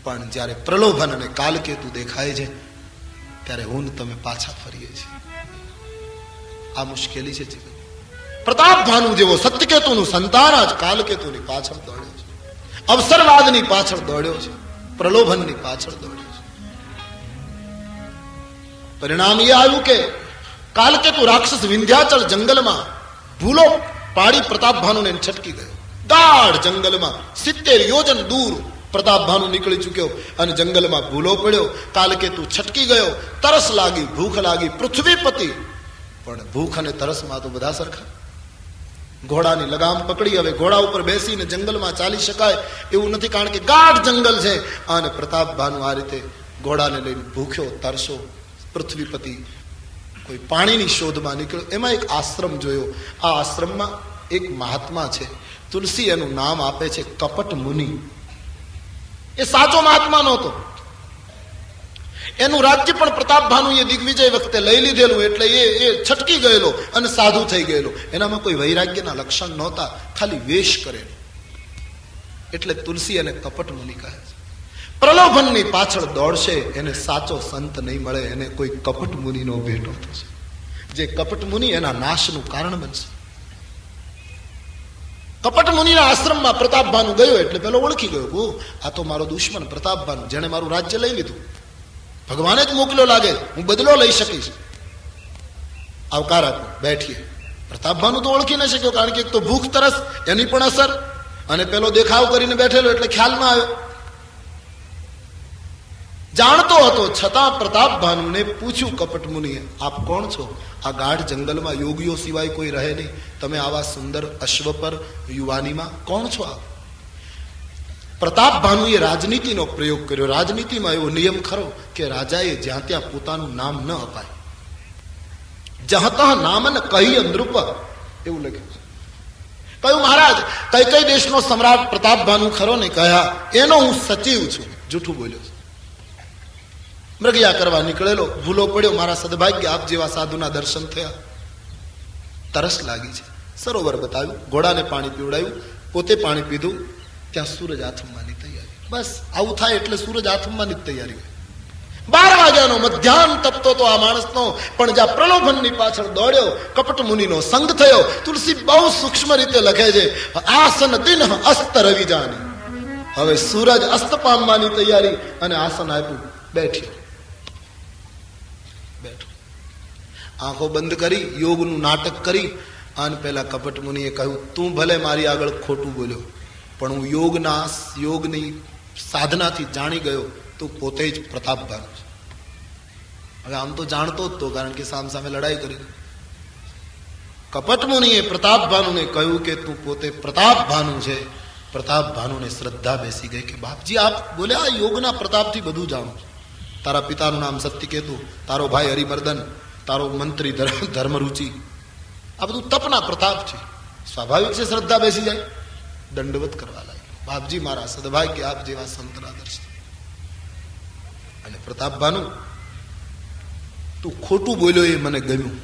પણ જ્યારે પ્રલોભન અને કાલકેતુ દેખાય છે ત્યારે હું તમે પાછા ફરીએ છીએ. આ મુશ્કેલી છે જીવન. પ્રતાપ ભાનુ જેવો સત્યકેતુનું સંતાન જ કાલકેતુની પાછળ દોડ્યો છે, અવસરવાદની પાછળ દોડ્યો છે, પ્રલોભનની પાછળ દોડ્યો છે. પરિણામ એ આવ્યું કે કાલકેતુ રાક્ષસ વિંધ્યાચલ જંગલમાં ભૂલો પાડી પ્રતાપ ભાનુને છટકી ગયો. ગાઢ જંગલમાં 70 યોજન દૂર પ્રતાપ ભાનુ નીકળી ચુક્યો અને જંગલમાં ભૂલો પડ્યો. કાલકેતુ છટકી ગયો. તરસ લાગી, ભૂખ લાગી, પૃથ્વીપતિ. પણ ભૂખ અને તરસમાં તો બધા સરખા. ઘોડાની લગામ પકડી, હવે ઘોડા ઉપર બેસીને જંગલમાં ચાલી શકાય એવું નથી, કારણ કે ગાઢ જંગલ છે. અને પ્રતાપ ભાનુ આ રીતે ઘોડાને લઈને ભૂખ્યો, તરસો, પૃથ્વીપતિ કોઈ પાણીની શોધમાં નીકળ્યો. એમાં એક આશ્રમ જોયો. આ આશ્રમમાં એક મહાત્મા છે, તુલસી એનું નામ આપે છે, કપટ મુનિ. એ સાચો મહાત્મા નહોતો. એનું રાજ્ય પણ પ્રતાપ ભાનુએ દિગ્વિજય વખતે લઈ લીધેલું, એટલે એ છટકી ગયેલો અને સાધુ થઈ ગયેલો. એનામાં કોઈ વૈરાગ્યના લક્ષણ નહોતા, ખાલી વેશ કરેલો. એટલે તુલસી અને કપટ મુનિ કહે છે. પ્રલોભનની પાછળ દોડશે એને સાચો સંત નહીં મળે, એને કોઈ કપટ મુનિનો ભેટો થશે. જે કપટ મુનિ એના નાશનું કારણ બનશે. કપટ મુનિના આશ્રમમાં પ્રતાપ ભાનુ ગયો એટલે પેલો ઓળખી ગયો, આ તો મારો દુશ્મન પ્રતાપ ભાનુ, જેને મારું રાજ્ય લઈ લીધું. ભગવાને જ મોકલ્યો લાગે, હું બદલો લઈ શકીશ. આવકાર આપો, બેઠીએ. પ્રતાપ ભાનુ તો ઓળખી ન શક્યો, કારણ કે એક તો ભૂખ તરસ એની પણ અસર, અને પેલો દેખાવ કરીને બેઠેલો એટલે ખ્યાલ ના આવ્યો. જાણતો હતો છતાં પ્રતાપ ભાનુને પૂછ્યું કપટ મુનિએ, આપ કોણ છો? આ ગાઢ જંગલમાં યોગીઓ સિવાય કોઈ રહે નહીં, તમે આવા સુંદર અશ્વ પર યુવાનીમાં કોણ છો આપ? પ્રતાપ ભાનુએ રાજનીતિનો પ્રયોગ કર્યો. રાજનીતિમાં એવો નિયમ ખરો કે રાજાએ જ્યાં ત્યાં પોતાનું નામ ન અપાય. જહત નામન કહી નૃપ, એવું લખ્યું છે. કહ્યું મહારાજ કઈ કઈ દેશનો સમ્રાટ પ્રતાપ ભાનુ ખરો ને, કહ્યા એનો હું સચિવ છું. જૂઠું બોલ્યો છે. મૃગયા કરવા નીકળેલો, ભૂલો પડ્યો. મારા સદભાગ્ય આપ જેવા સાધુના દર્શન થયા. તરસ લાગી છે, સરોવર બતાવ્યું, ઘોડાને પાણી પીવડાવ્યું, પોતે પાણી પીધું. ત્યાં સૂરજ આથમવાની તૈયારી. બસ આવું થાય એટલે સૂરજ આથમવાની જ તૈયારી હોય. 12 વાગ્યાનો મધ્યાહન તપતો તો આ માણસનો, પણ જ્યાં પ્રલોભનની પાછળ દોડ્યો કપટ મુનિનો સંગ થયો. તુલસી બહુ સૂક્ષ્મ રીતે લખે છે, આસન દિન અસ્ત રવિ જાની. હવે સૂરજ અસ્ત પામવાની તૈયારી, અને આસન આપ્યું, બેઠ્યો. આંખો બંધ કરી યોગનું નાટક કરી. અને પેલા કપટ મુનિએ કહ્યું, તું ભલે મારી આગળ ખોટું બોલ્યો, પણ હું યોગની સાધનાથી જાણી ગયો તું પોતે જ પ્રતાપ ભાનુ છે. હવે આમ તો જાણતો જ તો, કારણ કે સામે લડાઈ કરી. કપટ મુનિએ પ્રતાપ ભાનુને કહ્યું કે તું પોતે પ્રતાપ ભાનુ છે. પ્રતાપ ભાનુને શ્રદ્ધા બેસી ગઈ કે બાપજી આપ બોલ્યા યોગના પ્રતાપથી બધું જાણું છું. તારા પિતાનું નામ સત્યકેતુ, તારો ભાઈ હરિમર્દન, તારો મંત્રી ધર્મરુચિ, આ બધું તપના પ્રતાપ છે. સ્વાભાવિક છે શ્રદ્ધા બેસી જાય. દંડવત કરવા લાગ્યો. બાપજી મારા સદભાગ્ય આપ જેવા સંતના દર્શન. અને પ્રતાપ ભાનુ તું ખોટું બોલ્યો એ મને ગમ્યું.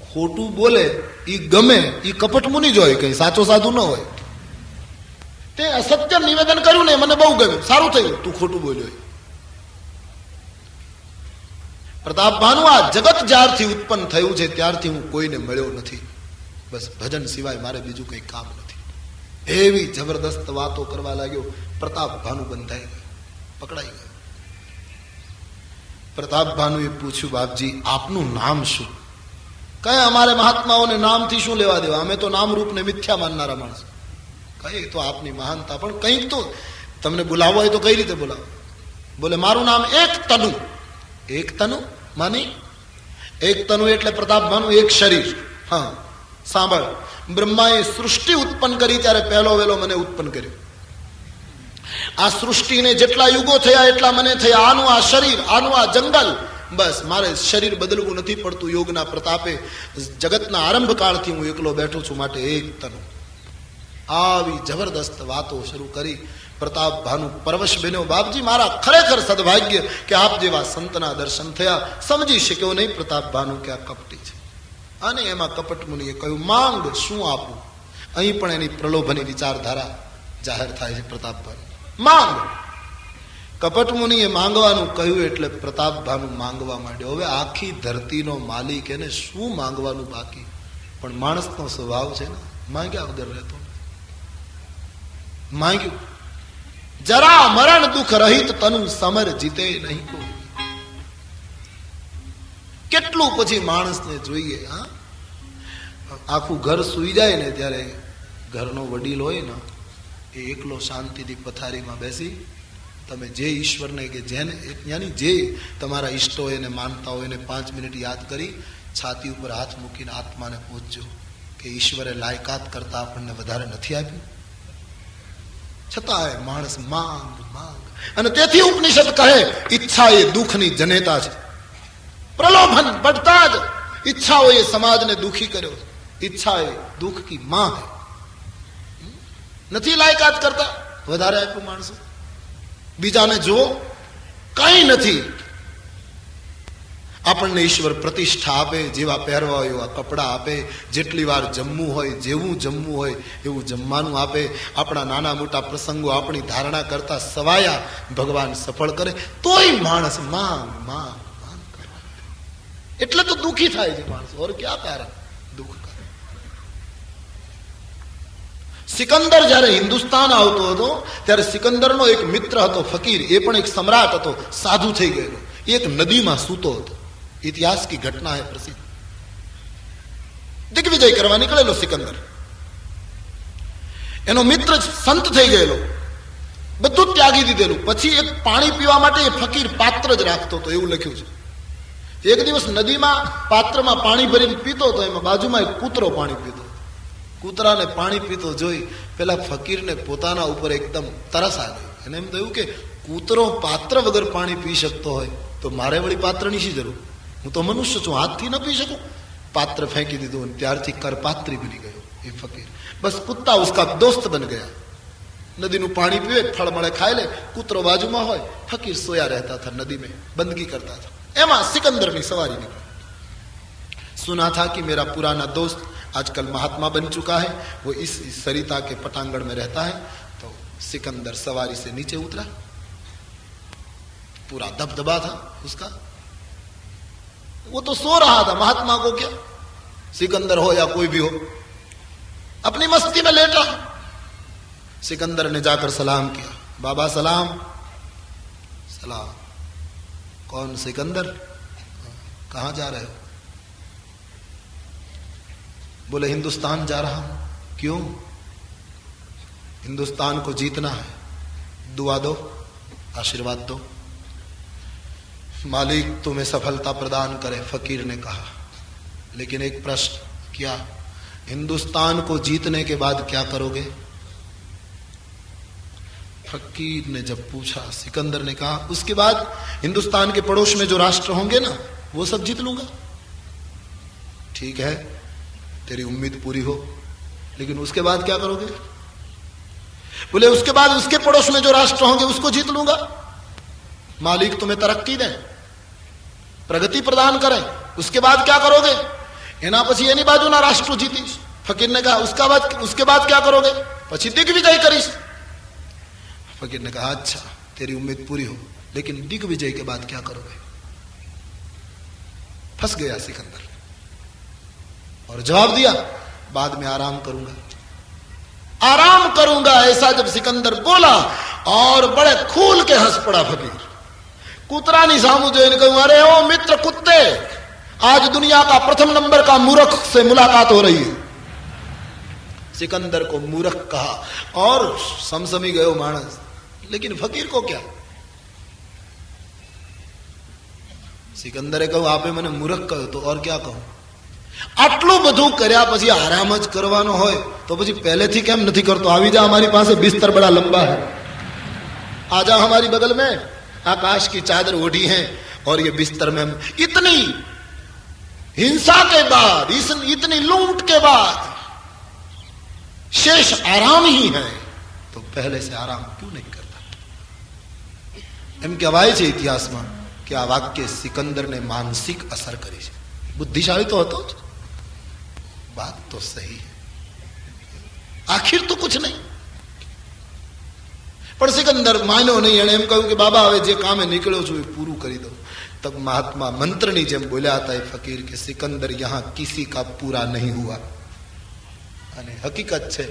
ખોટું બોલે એ ગમે, એ કપટ મુનિ જ હોય, કઈ સાચો સાધુ ન હોય. તે અસત્ય નિવેદન કર્યું ને મને બહુ ગમ્યું, સારું થયું તું ખોટું બોલ્યો. પ્રતાપ ભાનુ આ જગત જ્યારથી ઉત્પન્ન થયું છે ત્યારથી હું કોઈને મળ્યો નથી. બસ ભજન સિવાય મારે બીજું કઈ કામ નથી. એવી જબરદસ્ત વાતો કરવા લાગ્યો. પ્રતાપ ભાનુ બંધાઈ ગયો, પકડાઈ ગયો. પ્રતાપ ભાનુએ પૂછ્યું, બાપજી આપનું નામ શું? કહે અમારે મહાત્માઓને નામથી શું લેવા દેવા, અમે તો નામ રૂપને મિથ્યા માનનારા માણસો. કહે તો આપની મહાનતા, પણ કંઈક તો તમને બોલાવો હોય તો કઈ રીતે બોલાવો? બોલે મારું નામ એક તનુ. એક તનુ માની એક તનુ એટલે પ્રતાપ ભાનુ એક શરીર. હા સાંભળ, બ્રહ્માએ સૃષ્ટિ ઉત્પન્ન કરી ત્યારે પહેલો વેલો મને ઉત્પન્ન કર્યો. આ સૃષ્ટિને જેટલા યુગો થયા એટલા મને થયા. આનું આ શરીર, આનું આ જંગલ, બસ મારે શરીર બદલવું નથી પડતું. યોગના પ્રતાપે જગતના આરંભ કાળથી હું એકલો બેઠો છું, માટે એક તનુ. આવી જબરદસ્ત વાતો શરૂ કરી. પ્રતાપ ભાનુ પરવશ બન્યો. બાપજી મારા ખરેખર સદભાગ્ય કે આપ જેવા સંતના દર્શન થયા. સમજી શક્યો નહીં પ્રતાપ ભાનુ કે આ કપટી છે. અને એમાં કપટ મુનિએ કહ્યું, માંગ શું આપું? અહીં પણ એની પ્રલોભની વિચારધારા જાહેર થાય છે. પ્રતાપ ભાનુ માંગ. કપટ મુનિએ માંગવાનું કહ્યું એટલે પ્રતાપ ભાનુ માંગવા માંડ્યો. હવે આખી ધરતીનો માલિક, એને શું માંગવાનું બાકી? પણ માણસનો સ્વભાવ છે ને, માંગ્યા વગર રહેતો. માંગ્યું. જરા મરણ દુઃખ રહિત તનુ સમર જીતે નહીં કો. કેટલું પછી માણસને જોઈએ. હા, આખું ઘર સુઈ જાય ને ત્યારે ઘરનો વડીલ હોય ને એ એકલો શાંતિથી પથારીમાં બેસી, તમે જે ઈશ્વરને કે જેને યાની જે તમારા ઈષ્ટો એને માનતા હોય એને 5 મિનિટ યાદ કરી છાતી ઉપર હાથ મૂકીને આત્માને પૂછજો કે ઈશ્વરે લાયકાત કરતા આપણને વધારે નથી આપ્યું. છતાં માણસ માંગ માંગ. અને તેથી ઉપનિષદ કહે ઈચ્છા એ દુઃખની જનેતા છે. પ્રલોભન बढ़ता જ ઈચ્છાઓ એ સમાજને દુઃખી કર્યો. ઈચ્છા એ દુઃખ કી માં હૈ. નથી લાયકાત કરતા, વધારે આપ્યું માણસો. બીજાને જુઓ, કઈ નથી. આપણને ઈશ્વર પ્રતિષ્ઠા આપે, જેવા પહેરવા હોય એવા કપડા આપે, જેટલી વાર જમવું હોય, જેવું જમવું હોય એવું જમવાનું આપે. આપણા નાના મોટા પ્રસંગો આપણી ધારણા કરતા સવાયા ભગવાન સફળ કરે. તોય માણસ માંગ માંગ માંગ કરે. એટલે તો દુઃખી થાય છે માણસ. ઓર ક્યાં કારણ દુઃખ કરે. સિકંદર જયારે હિન્દુસ્તાન આવતો હતો ત્યારે સિકંદરનો એક મિત્ર હતો ફકીર, એ પણ એક સમ્રાટ હતો, સાધુ થઈ ગયેલો. એક નદીમાં સૂતો હતો. ઇતિહાસ કી ઘટના હૈ પ્રસિદ્ધ. દિગ્વિજય કરવા નીકળેલો સિકંદર. એનો મિત્ર સંત થઈ ગયેલો, બધું ત્યાગી દીધેલું. પછી એક પાણી પીવા માટે એ ફકીર પાત્ર જ રાખતો હતો, એવું લખ્યું છે. એક દિવસ નદીમાં પાત્રમાં પાણી ભરીને પીતો હતો, એમાં બાજુમાં એક કૂતરો પાણી પીતો. કૂતરાને પાણી પીતો જોઈ પેલા ફકીરને પોતાના ઉપર એકદમ તરસ આ ગઈ. એને એમ થયું કે કૂતરો પાત્ર વગર પાણી પી શકતો હોય તો મારે વળી પાત્રની શી જરૂર? હું તો મનુષ્ય છું, હાથથી ન પી શકું? પાત્ર ફેંકી દીધું અને ત્યારથી કરપાત્રી બની ગયો એ ફકીર. બસ કુત્તા ઉસકા દોસ્ત બન ગયા. નદીનું પાણી પીવે, ફળ મળે ખાઈ લે, કૂતરો બાજુમાં હોય, ફકીર सोया रहता था नदी में, बंदगी करता था. એમાં સિકંદરની સવારી નીકળી. सुना था कि मेरा पुराना दोस्त आजकल महात्मा बन चुका है, वो इस सरिता के पटांगण में रहता है. तो सिकंदर सवारी से नीचे उतरा. पूरा दबदबा था उसका. वो तो सो रहा था, महात्मा को क्या, सिकंदर हो या कोई भी हो, अपनी मस्ती में लेटा. सिकंदर ने जाकर सलाम किया. बाबा सलाम. सलाम. कौन? सिकंदर. कहां जा रहे हो? बोले हिंदुस्तान जा रहा हूं. क्यों? हिंदुस्तान को जीतना है. दुआ दो, आशीर्वाद दो, मालिक तुम्हें सफलता प्रदान करे. फकीर ने कहा. लेकिन एक प्रश्न. क्या? हिंदुस्तान को जीतने के बाद क्या करोगे? फकीर ने जब पूछा, सिकंदर ने कहा उसके बाद हिंदुस्तान के पड़ोस में जो राष्ट्र होंगे ना, वो सब जीत लूंगा. ठीक है, तेरी उम्मीद पूरी हो, लेकिन उसके बाद क्या करोगे? बोले उसके बाद उसके पड़ोस में जो राष्ट्र होंगे उसको जीत लूंगा. मालिक तुम्हें तरक्की दे, प्रगति प्रदान करे. उसके बाद क्या करोगे? एना पछी एनी बाजुना राष्ट्र जीतीश. फकीर ने कहा उसके बाद क्या करोगे? पछी दिग्विजय करीश. फकीर ने कहा अच्छा, तेरी उम्मीद पूरी हो, लेकिन दिग्विजय के बाद क्या करोगे? फंस गया सिकंदर और जवाब दिया बाद में आराम करूंगा. आराम करूंगा ऐसा जब सिकंदर बोला और बड़े खूल के हंस पड़ा फकीर. कूतरानी सामू जो इनको, अरे ओ मित्र कुत्ते, आज दुनिया का प्रथम नंबर का मूर्ख से मुलाकात हो रही है. सिकंदर को मूर्ख कहा और समसमी गयो मानस. लेकिन फकीर को क्या? सिकंदरे कहूं आपे મને મૂર્ખ કહ્યો તો और क्या कहूं? આટલું બધું કર્યા પછી આરામ જ કરવાનો હોય તો પછી પહેલેથી કેમ નથી કરતો? આવી જા, हमारी पास बिस्तर बड़ा लंबा है, आजा हमारी बगल में, आकाश की चादर ओढ़ी है और ये बिस्तर में हम इतनी हिंसा के बाद, इतनी लूट के बाद शेष आराम ही है, तो पहले से आराम क्यों नहीं करता? એમ કહેવાય છે ઇતિહાસમાં કે આ વાક્ય સિકંદરને માનસિક અસર કરી છે. बुद्धिशाली तो હતો જ, बात तो सही है, आखिर तो कुछ नहीं. पर सिकंदर मान्यो नहीं. एने एम कह્યું કે બાબા હવે જે કામે નીકળ્યો છું એ પૂરું કરી દો. तब महात्मा मंत्रनी જેમ બોલ્યા હતા એ ફકીર કે સિકંદર यहां किसी का पूरा नहीं हुआ. અને હકીકત છે,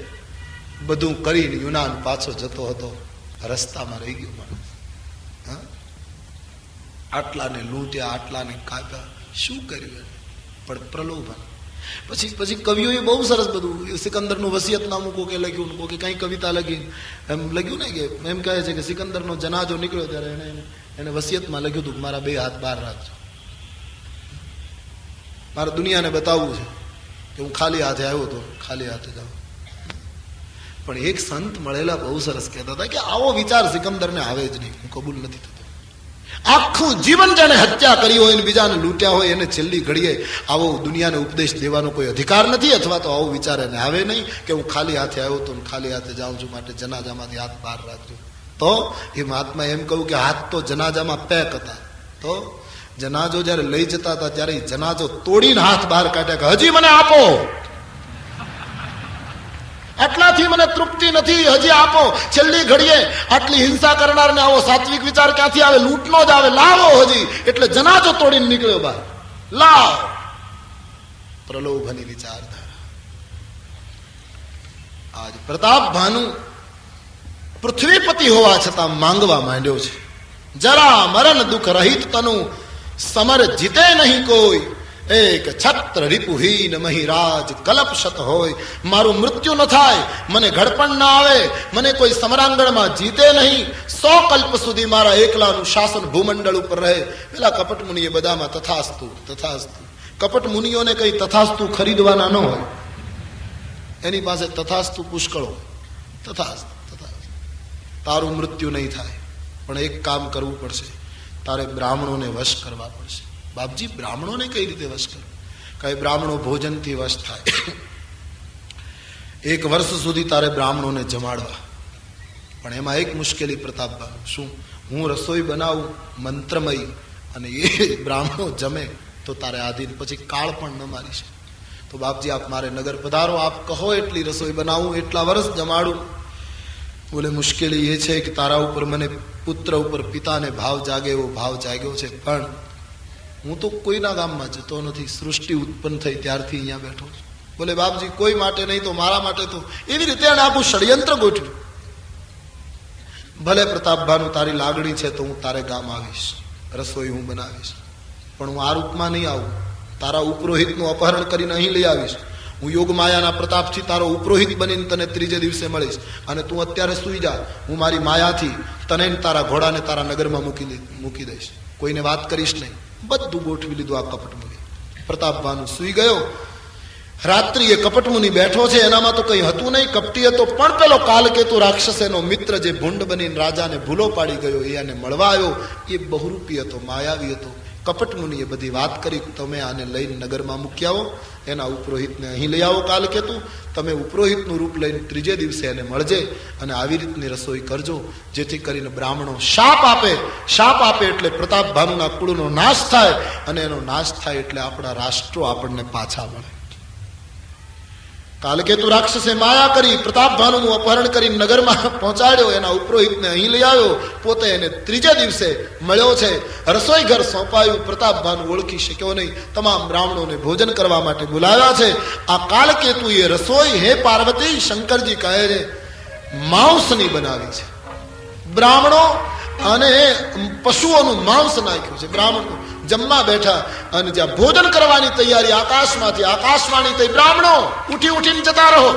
બધું કરીને યુનાન પાછો જતો હતો, રસ્તામાં રહી ગયો માણસ. આટલાને લૂંટ્યા, આટલાને કાપ્યા, શું કર્યું? પણ પ્રલોભન. પછી કવિઓએ બહુ સરસ બધું સિકંદરનું વસિયતનામું કોકે લખ્યું, કોકે કઈ કવિતા લખી. એમ લખ્યું ને કે એમ કહે છે કે સિકંદરનો જનાજો નીકળ્યો ત્યારે એને વસિયતમાં લખ્યું હતું કે મારા 2 હાથ બહાર રાખજો, મારે દુનિયાને બતાવવું છે કે હું ખાલી હાથે આવ્યો તો ખાલી હાથે જાઉં. પણ એક સંત મળેલા બહુ સરસ કહેતા હતા કે આવો વિચાર સિકંદરને આવે જ નહીં, હું કબૂલ નથી થતો. આખું જીવન જેને હત્યા કરી હોય, બીજાને લૂંટ્યા હોય, એને છેલ્લી ઘડીએ આવો દુનિયાને ઉપદેશ દેવાનો કોઈ અધિકાર નથી, અથવા તો આવો વિચાર એને આવે નહીં કે હું ખાલી હાથે આવ્યો તો ખાલી હાથે જાઉં છું, માટે જનાજામાંથી હાથ બહાર રાખજો. તો એ મહાત્મા એમ કહ્યું કે હાથ તો જનાજામાં પેક હતા, તો જનાજો જયારે લઈ જતા હતા ત્યારે જનાજો તોડીને હાથ બહાર કાઢ્યા કે હજી મને આપો, આટલાથી મને તૃપ્તિ નથી, હજી આપો. છેલ્લી ઘડીએ આટલી હિંસા કરનારને આવો સાત્વિક વિચાર ક્યાંથી આવે? લૂંટનો જ આવે. લાવો હજી. એટલે જનાજો તોડીને નીકળ્યો બહાર. લાવ. પ્રલોભની વિચારધારા. આજ પ્રતાપ ભાનુ પૃથ્વીપતિ હોવા છતાં માંગવા માંડ્યો છે. જરા મરણ દુઃખ રહિત તનુ સમર જીતે નહીં કોઈ, એક છત્ર રિપુહીન મહિરાજ કલપશત હોય. મારું મૃત્યુ ન થાય, મને ઘડપણ ના આવે, મને કોઈ સમરાંગણમાં જીતે નહીં, 100 કલ્પ સુધી મારા એકલાનું શાસન ભૂમંડળ ઉપર રહે. પેલા કપટ મુનિએ બધામાં તથાસ્તુ તથાસ્તુ. કપટ મુનિઓને કઈ તથાસ્તુ ખરીદવાના ન હોય, એની પાસે તથાસ્તુ પુષ્કળો, તથાસ્તુ તથાસ્તુ, તારું મૃત્યુ નહીં થાય, પણ એક કામ કરવું પડશે, તારે બ્રાહ્મણોને વશ કરવા પડશે. બાપજી, બ્રાહ્મણોને કઈ રીતે વશ કરવું? કઈ બ્રાહ્મણો ભોજનથી વશ થાય. 1 વર્ષ સુધી તારે બ્રાહ્મણોને જમાડવા, પણ એમાં એક મુશ્કેલી પ્રતાપભાઈ, શું? હું રસોઈ બનાવું મંત્રમય અને એ બ્રાહ્મણો જમે તો તારે આધીન, પછી કાળ પણ ન મારી શકે. તો બાપજી, આપ મારે નગર પધારો, આપ કહો એટલી રસોઈ બનાવું, એટલા વર્ષ જમાડું. બોલે મુશ્કેલી એ છે કે તારા ઉપર મને પુત્ર ઉપર પિતાને ભાવ જાગે એવો ભાવ જાગ્યો છે, પણ હું તો કોઈના ગામમાં જતો નથી, સૃષ્ટિ ઉત્પન્ન થઈ ત્યારથી અહીંયા બેઠો છું. બોલે બાપજી, કોઈ માટે નહીં તો મારા માટે તો. એવી રીતે એને આખું ષડયંત્ર ગોઠવ્યું. ભલે પ્રતાપભાનું તારી લાગણી છે તો હું તારે ગામ આવીશ, રસોઈ હું બનાવીશ, પણ હું આ રૂપમાં નહીં આવું. તારા ઉપરોહિતનું અપહરણ કરીને અહીં લઈ આવીશ. હું યોગ માયાના પ્રતાપથી તારો ઉપરોહિત બનીને તને 3જે દિવસે મળીશ, અને તું અત્યારે સૂઈ જા. હું મારી માયાથી તને તારા ઘોડાને તારા નગરમાં મૂકી દઈશ. કોઈને વાત કરીશ નહીં. બધું ગોઠવી લીધું આ કપટમુનિ. પ્રતાપભાનું સૂઈ ગયો. રાત્રિએ કપટમુનિ બેઠો છે, એનામાં તો કઈ હતું નહીં, કપટી હતો, પણ પેલો કાલકેતુ રાક્ષસ એનો મિત્ર જે ભૂંડ બનીને રાજાને ભૂલો પાડી ગયો, એ આને મળવા આવ્યો. એ બહુરૂપી હતો, માયાવી હતો. કપટમુનિએ બધી વાત કરી, તમે આને લઈને નગરમાં મૂકી આવો, એના ઉપરોહિતને અહીં લઈ આવો. કાલકેતુ, તમે ઉપરોહિતનું રૂપ લઈને 3જે દિવસે એને મળજે, અને આવી રીતની રસોઈ કરજો, જેથી કરીને બ્રાહ્મણો શાપ આપે એટલે પ્રતાપભાનુના કુળનો નાશ થાય, અને એનો નાશ થાય એટલે આપણા રાષ્ટ્રો આપણને પાછા મળે. કાલકેતુ રાક્ષસે માયા કરી, પ્રતાપભાનુનું અપહરણ કરી નગરમાં પહોંચાડ્યો, એના ઉપરોહિતને અહીં લઈ આવ્યો, પોતે એને 3જે દિવસે મળ્યો છે. રસોઈ ઘર સોંપાયું. પ્રતાપભાનુ ઓળખી શક્યો નહીં. તમામ બ્રાહ્મણોને ભોજન કરવા માટે બોલાવ્યા છે. આ કાલકેતુ એ રસોઈ, હે પાર્વતી, શંકરજી કહે છે, માંસની બનાવી છે. બ્રાહ્મણો અને પશુઓનું માંસ નાખ્યું છે. બ્રાહ્મણો જમવા બેઠા, અને જ્યાં ભોજન કરવાની તૈયારી, આકાશમાંથી આકાશવાણી થઈ, બ્રાહ્મણો ઉઠીને જતા રહો.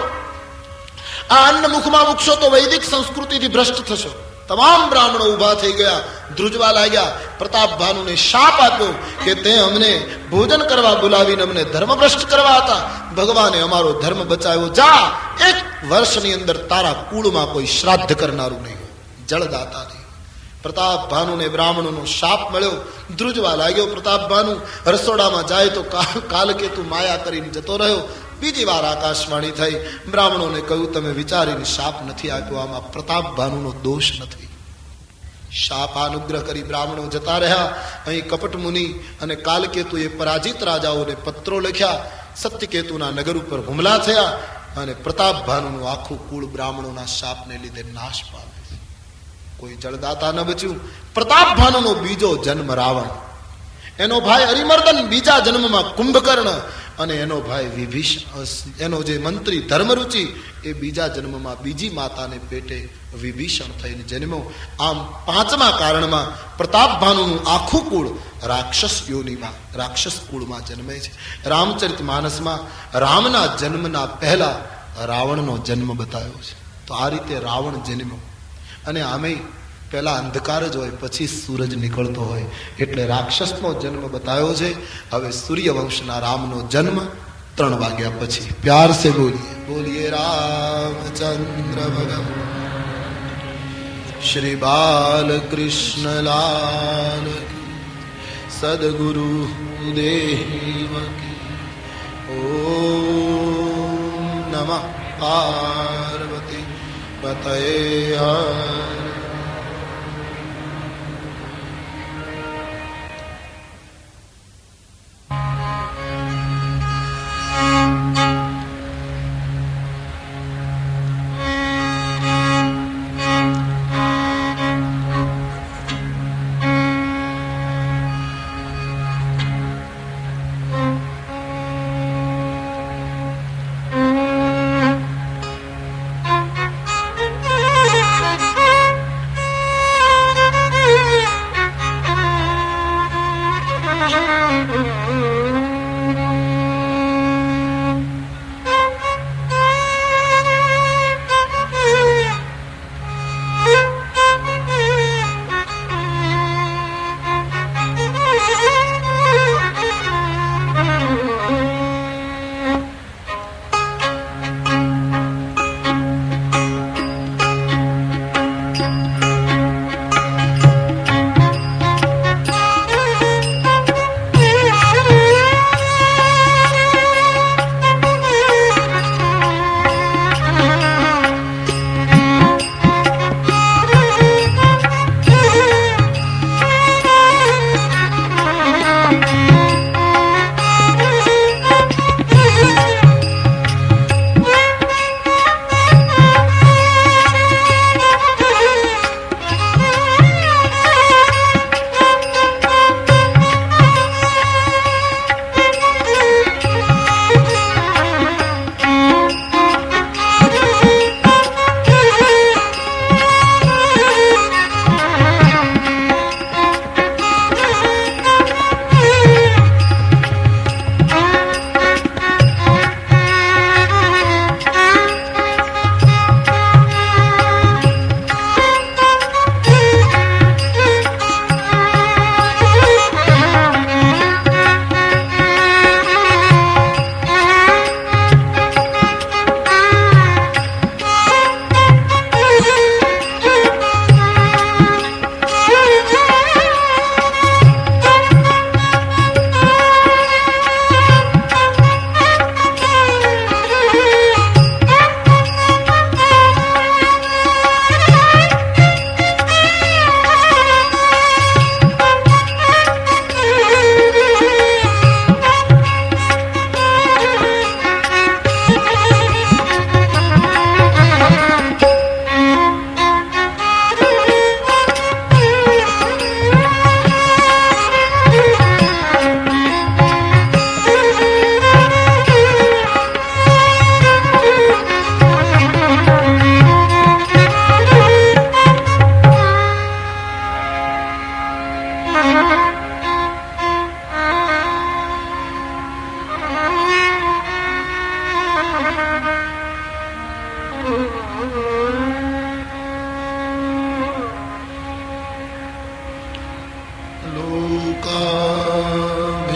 આ અન્ન મુખમાં મૂકશો તો વૈદિક સંસ્કૃતિથી ભ્રષ્ટ થશો. તમામ બ્રાહ્મણો ઉભા થઈ ગયા, ધ્રુજવા લાગ્યા. પ્રતાપભાનુને શાપ આપ્યો કે તે અમને ભોજન કરવા બોલાવીને અમને ધર્મભ્રષ્ટ કરવા હતા. ભગવાને અમારો ધર્મ બચાવ્યો. જા, 1 વર્ષની અંદર તારા કુળમાં કોઈ શ્રાદ્ધ કરનારું નહીં, જળદાતા નહીં. પ્રતાપભાનુને બ્રાહ્મણોનો શાપ મળ્યો. ધ્રુજવા લાગ્યો. પ્રતાપભાનુ રસોડામાં જાય તો કાલકેતુ માયા કરીને જતો રહ્યો. બીજી વાર આકાશવાણી થઈ. બ્રાહ્મણોને કહ્યું, તમે વિચારીને શાપ નથી આપ્યો, આમાં પ્રતાપભાનુનો દોષ નથી. શાપ અનુગ્રહ કરી બ્રાહ્મણો જતા રહ્યા. અહીં કપટમુનિ અને કાલકેતુએ પરાજિત રાજાઓને પત્રો લખ્યા. સત્યકેતુના નગર ઉપર હુમલા થયા, અને પ્રતાપભાનુનું આખું કુળ બ્રાહ્મણોના શાપને લીધે નાશ પામે. કોઈ જળદાતા ન બચ્યું. પ્રતાપભાનુનો બીજો જન્મ રાવણ, એનો ભાઈ અરિમર્દન બીજા જન્મમાં કુંભકર્ણ, અને એનો ભાઈ વિભીષણ, એનો જે મંત્રી ધર્મરુચિ, એ બીજા જન્મમાં બીજી માતાને પેટે વિભીષણ થઈને જન્મ્યો. આમ 5મા કારણમાં પ્રતાપભાનુનું આખું કુળ રાક્ષસ યોનિમાં, રાક્ષસ કુળમાં જન્મે છે. રામચરિત માનસમાં રામના જન્મના પહેલા રાવણનો જન્મ બતાવ્યો છે. તો આ રીતે રાવણ જન્મ્યો. અને આમે પહેલા અંધકાર જ હોય, પછી સૂરજ નીકળતો હોય, એટલે રાક્ષસનો જન્મ બતાવ્યો છે. હવે સૂર્યવંશના રામનો જન્મ 3 વાગ્યા પછી. પ્યાર સે બોલીએ રામચંદ્ર ભગવાન શ્રી બાલકૃષ્ણ લાલ સદગુરુ દેવ ઓમ નમઃ પાર્વતી પતયે.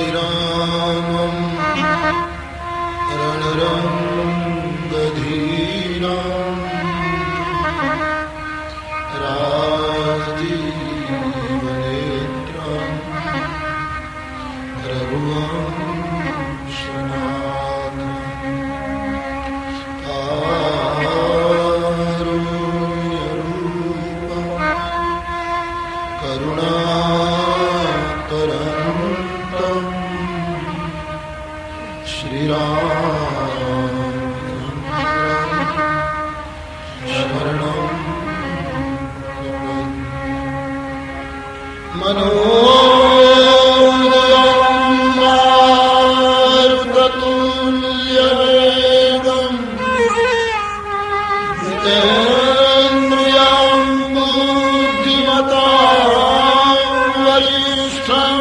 लोकाभिरामम् रणरङ्गधीरम् राजीवनेत्रम् मनोदयमारुततुल्यवेगम् जितेन्द्रियं बुद्धिमतां वरिष्ठं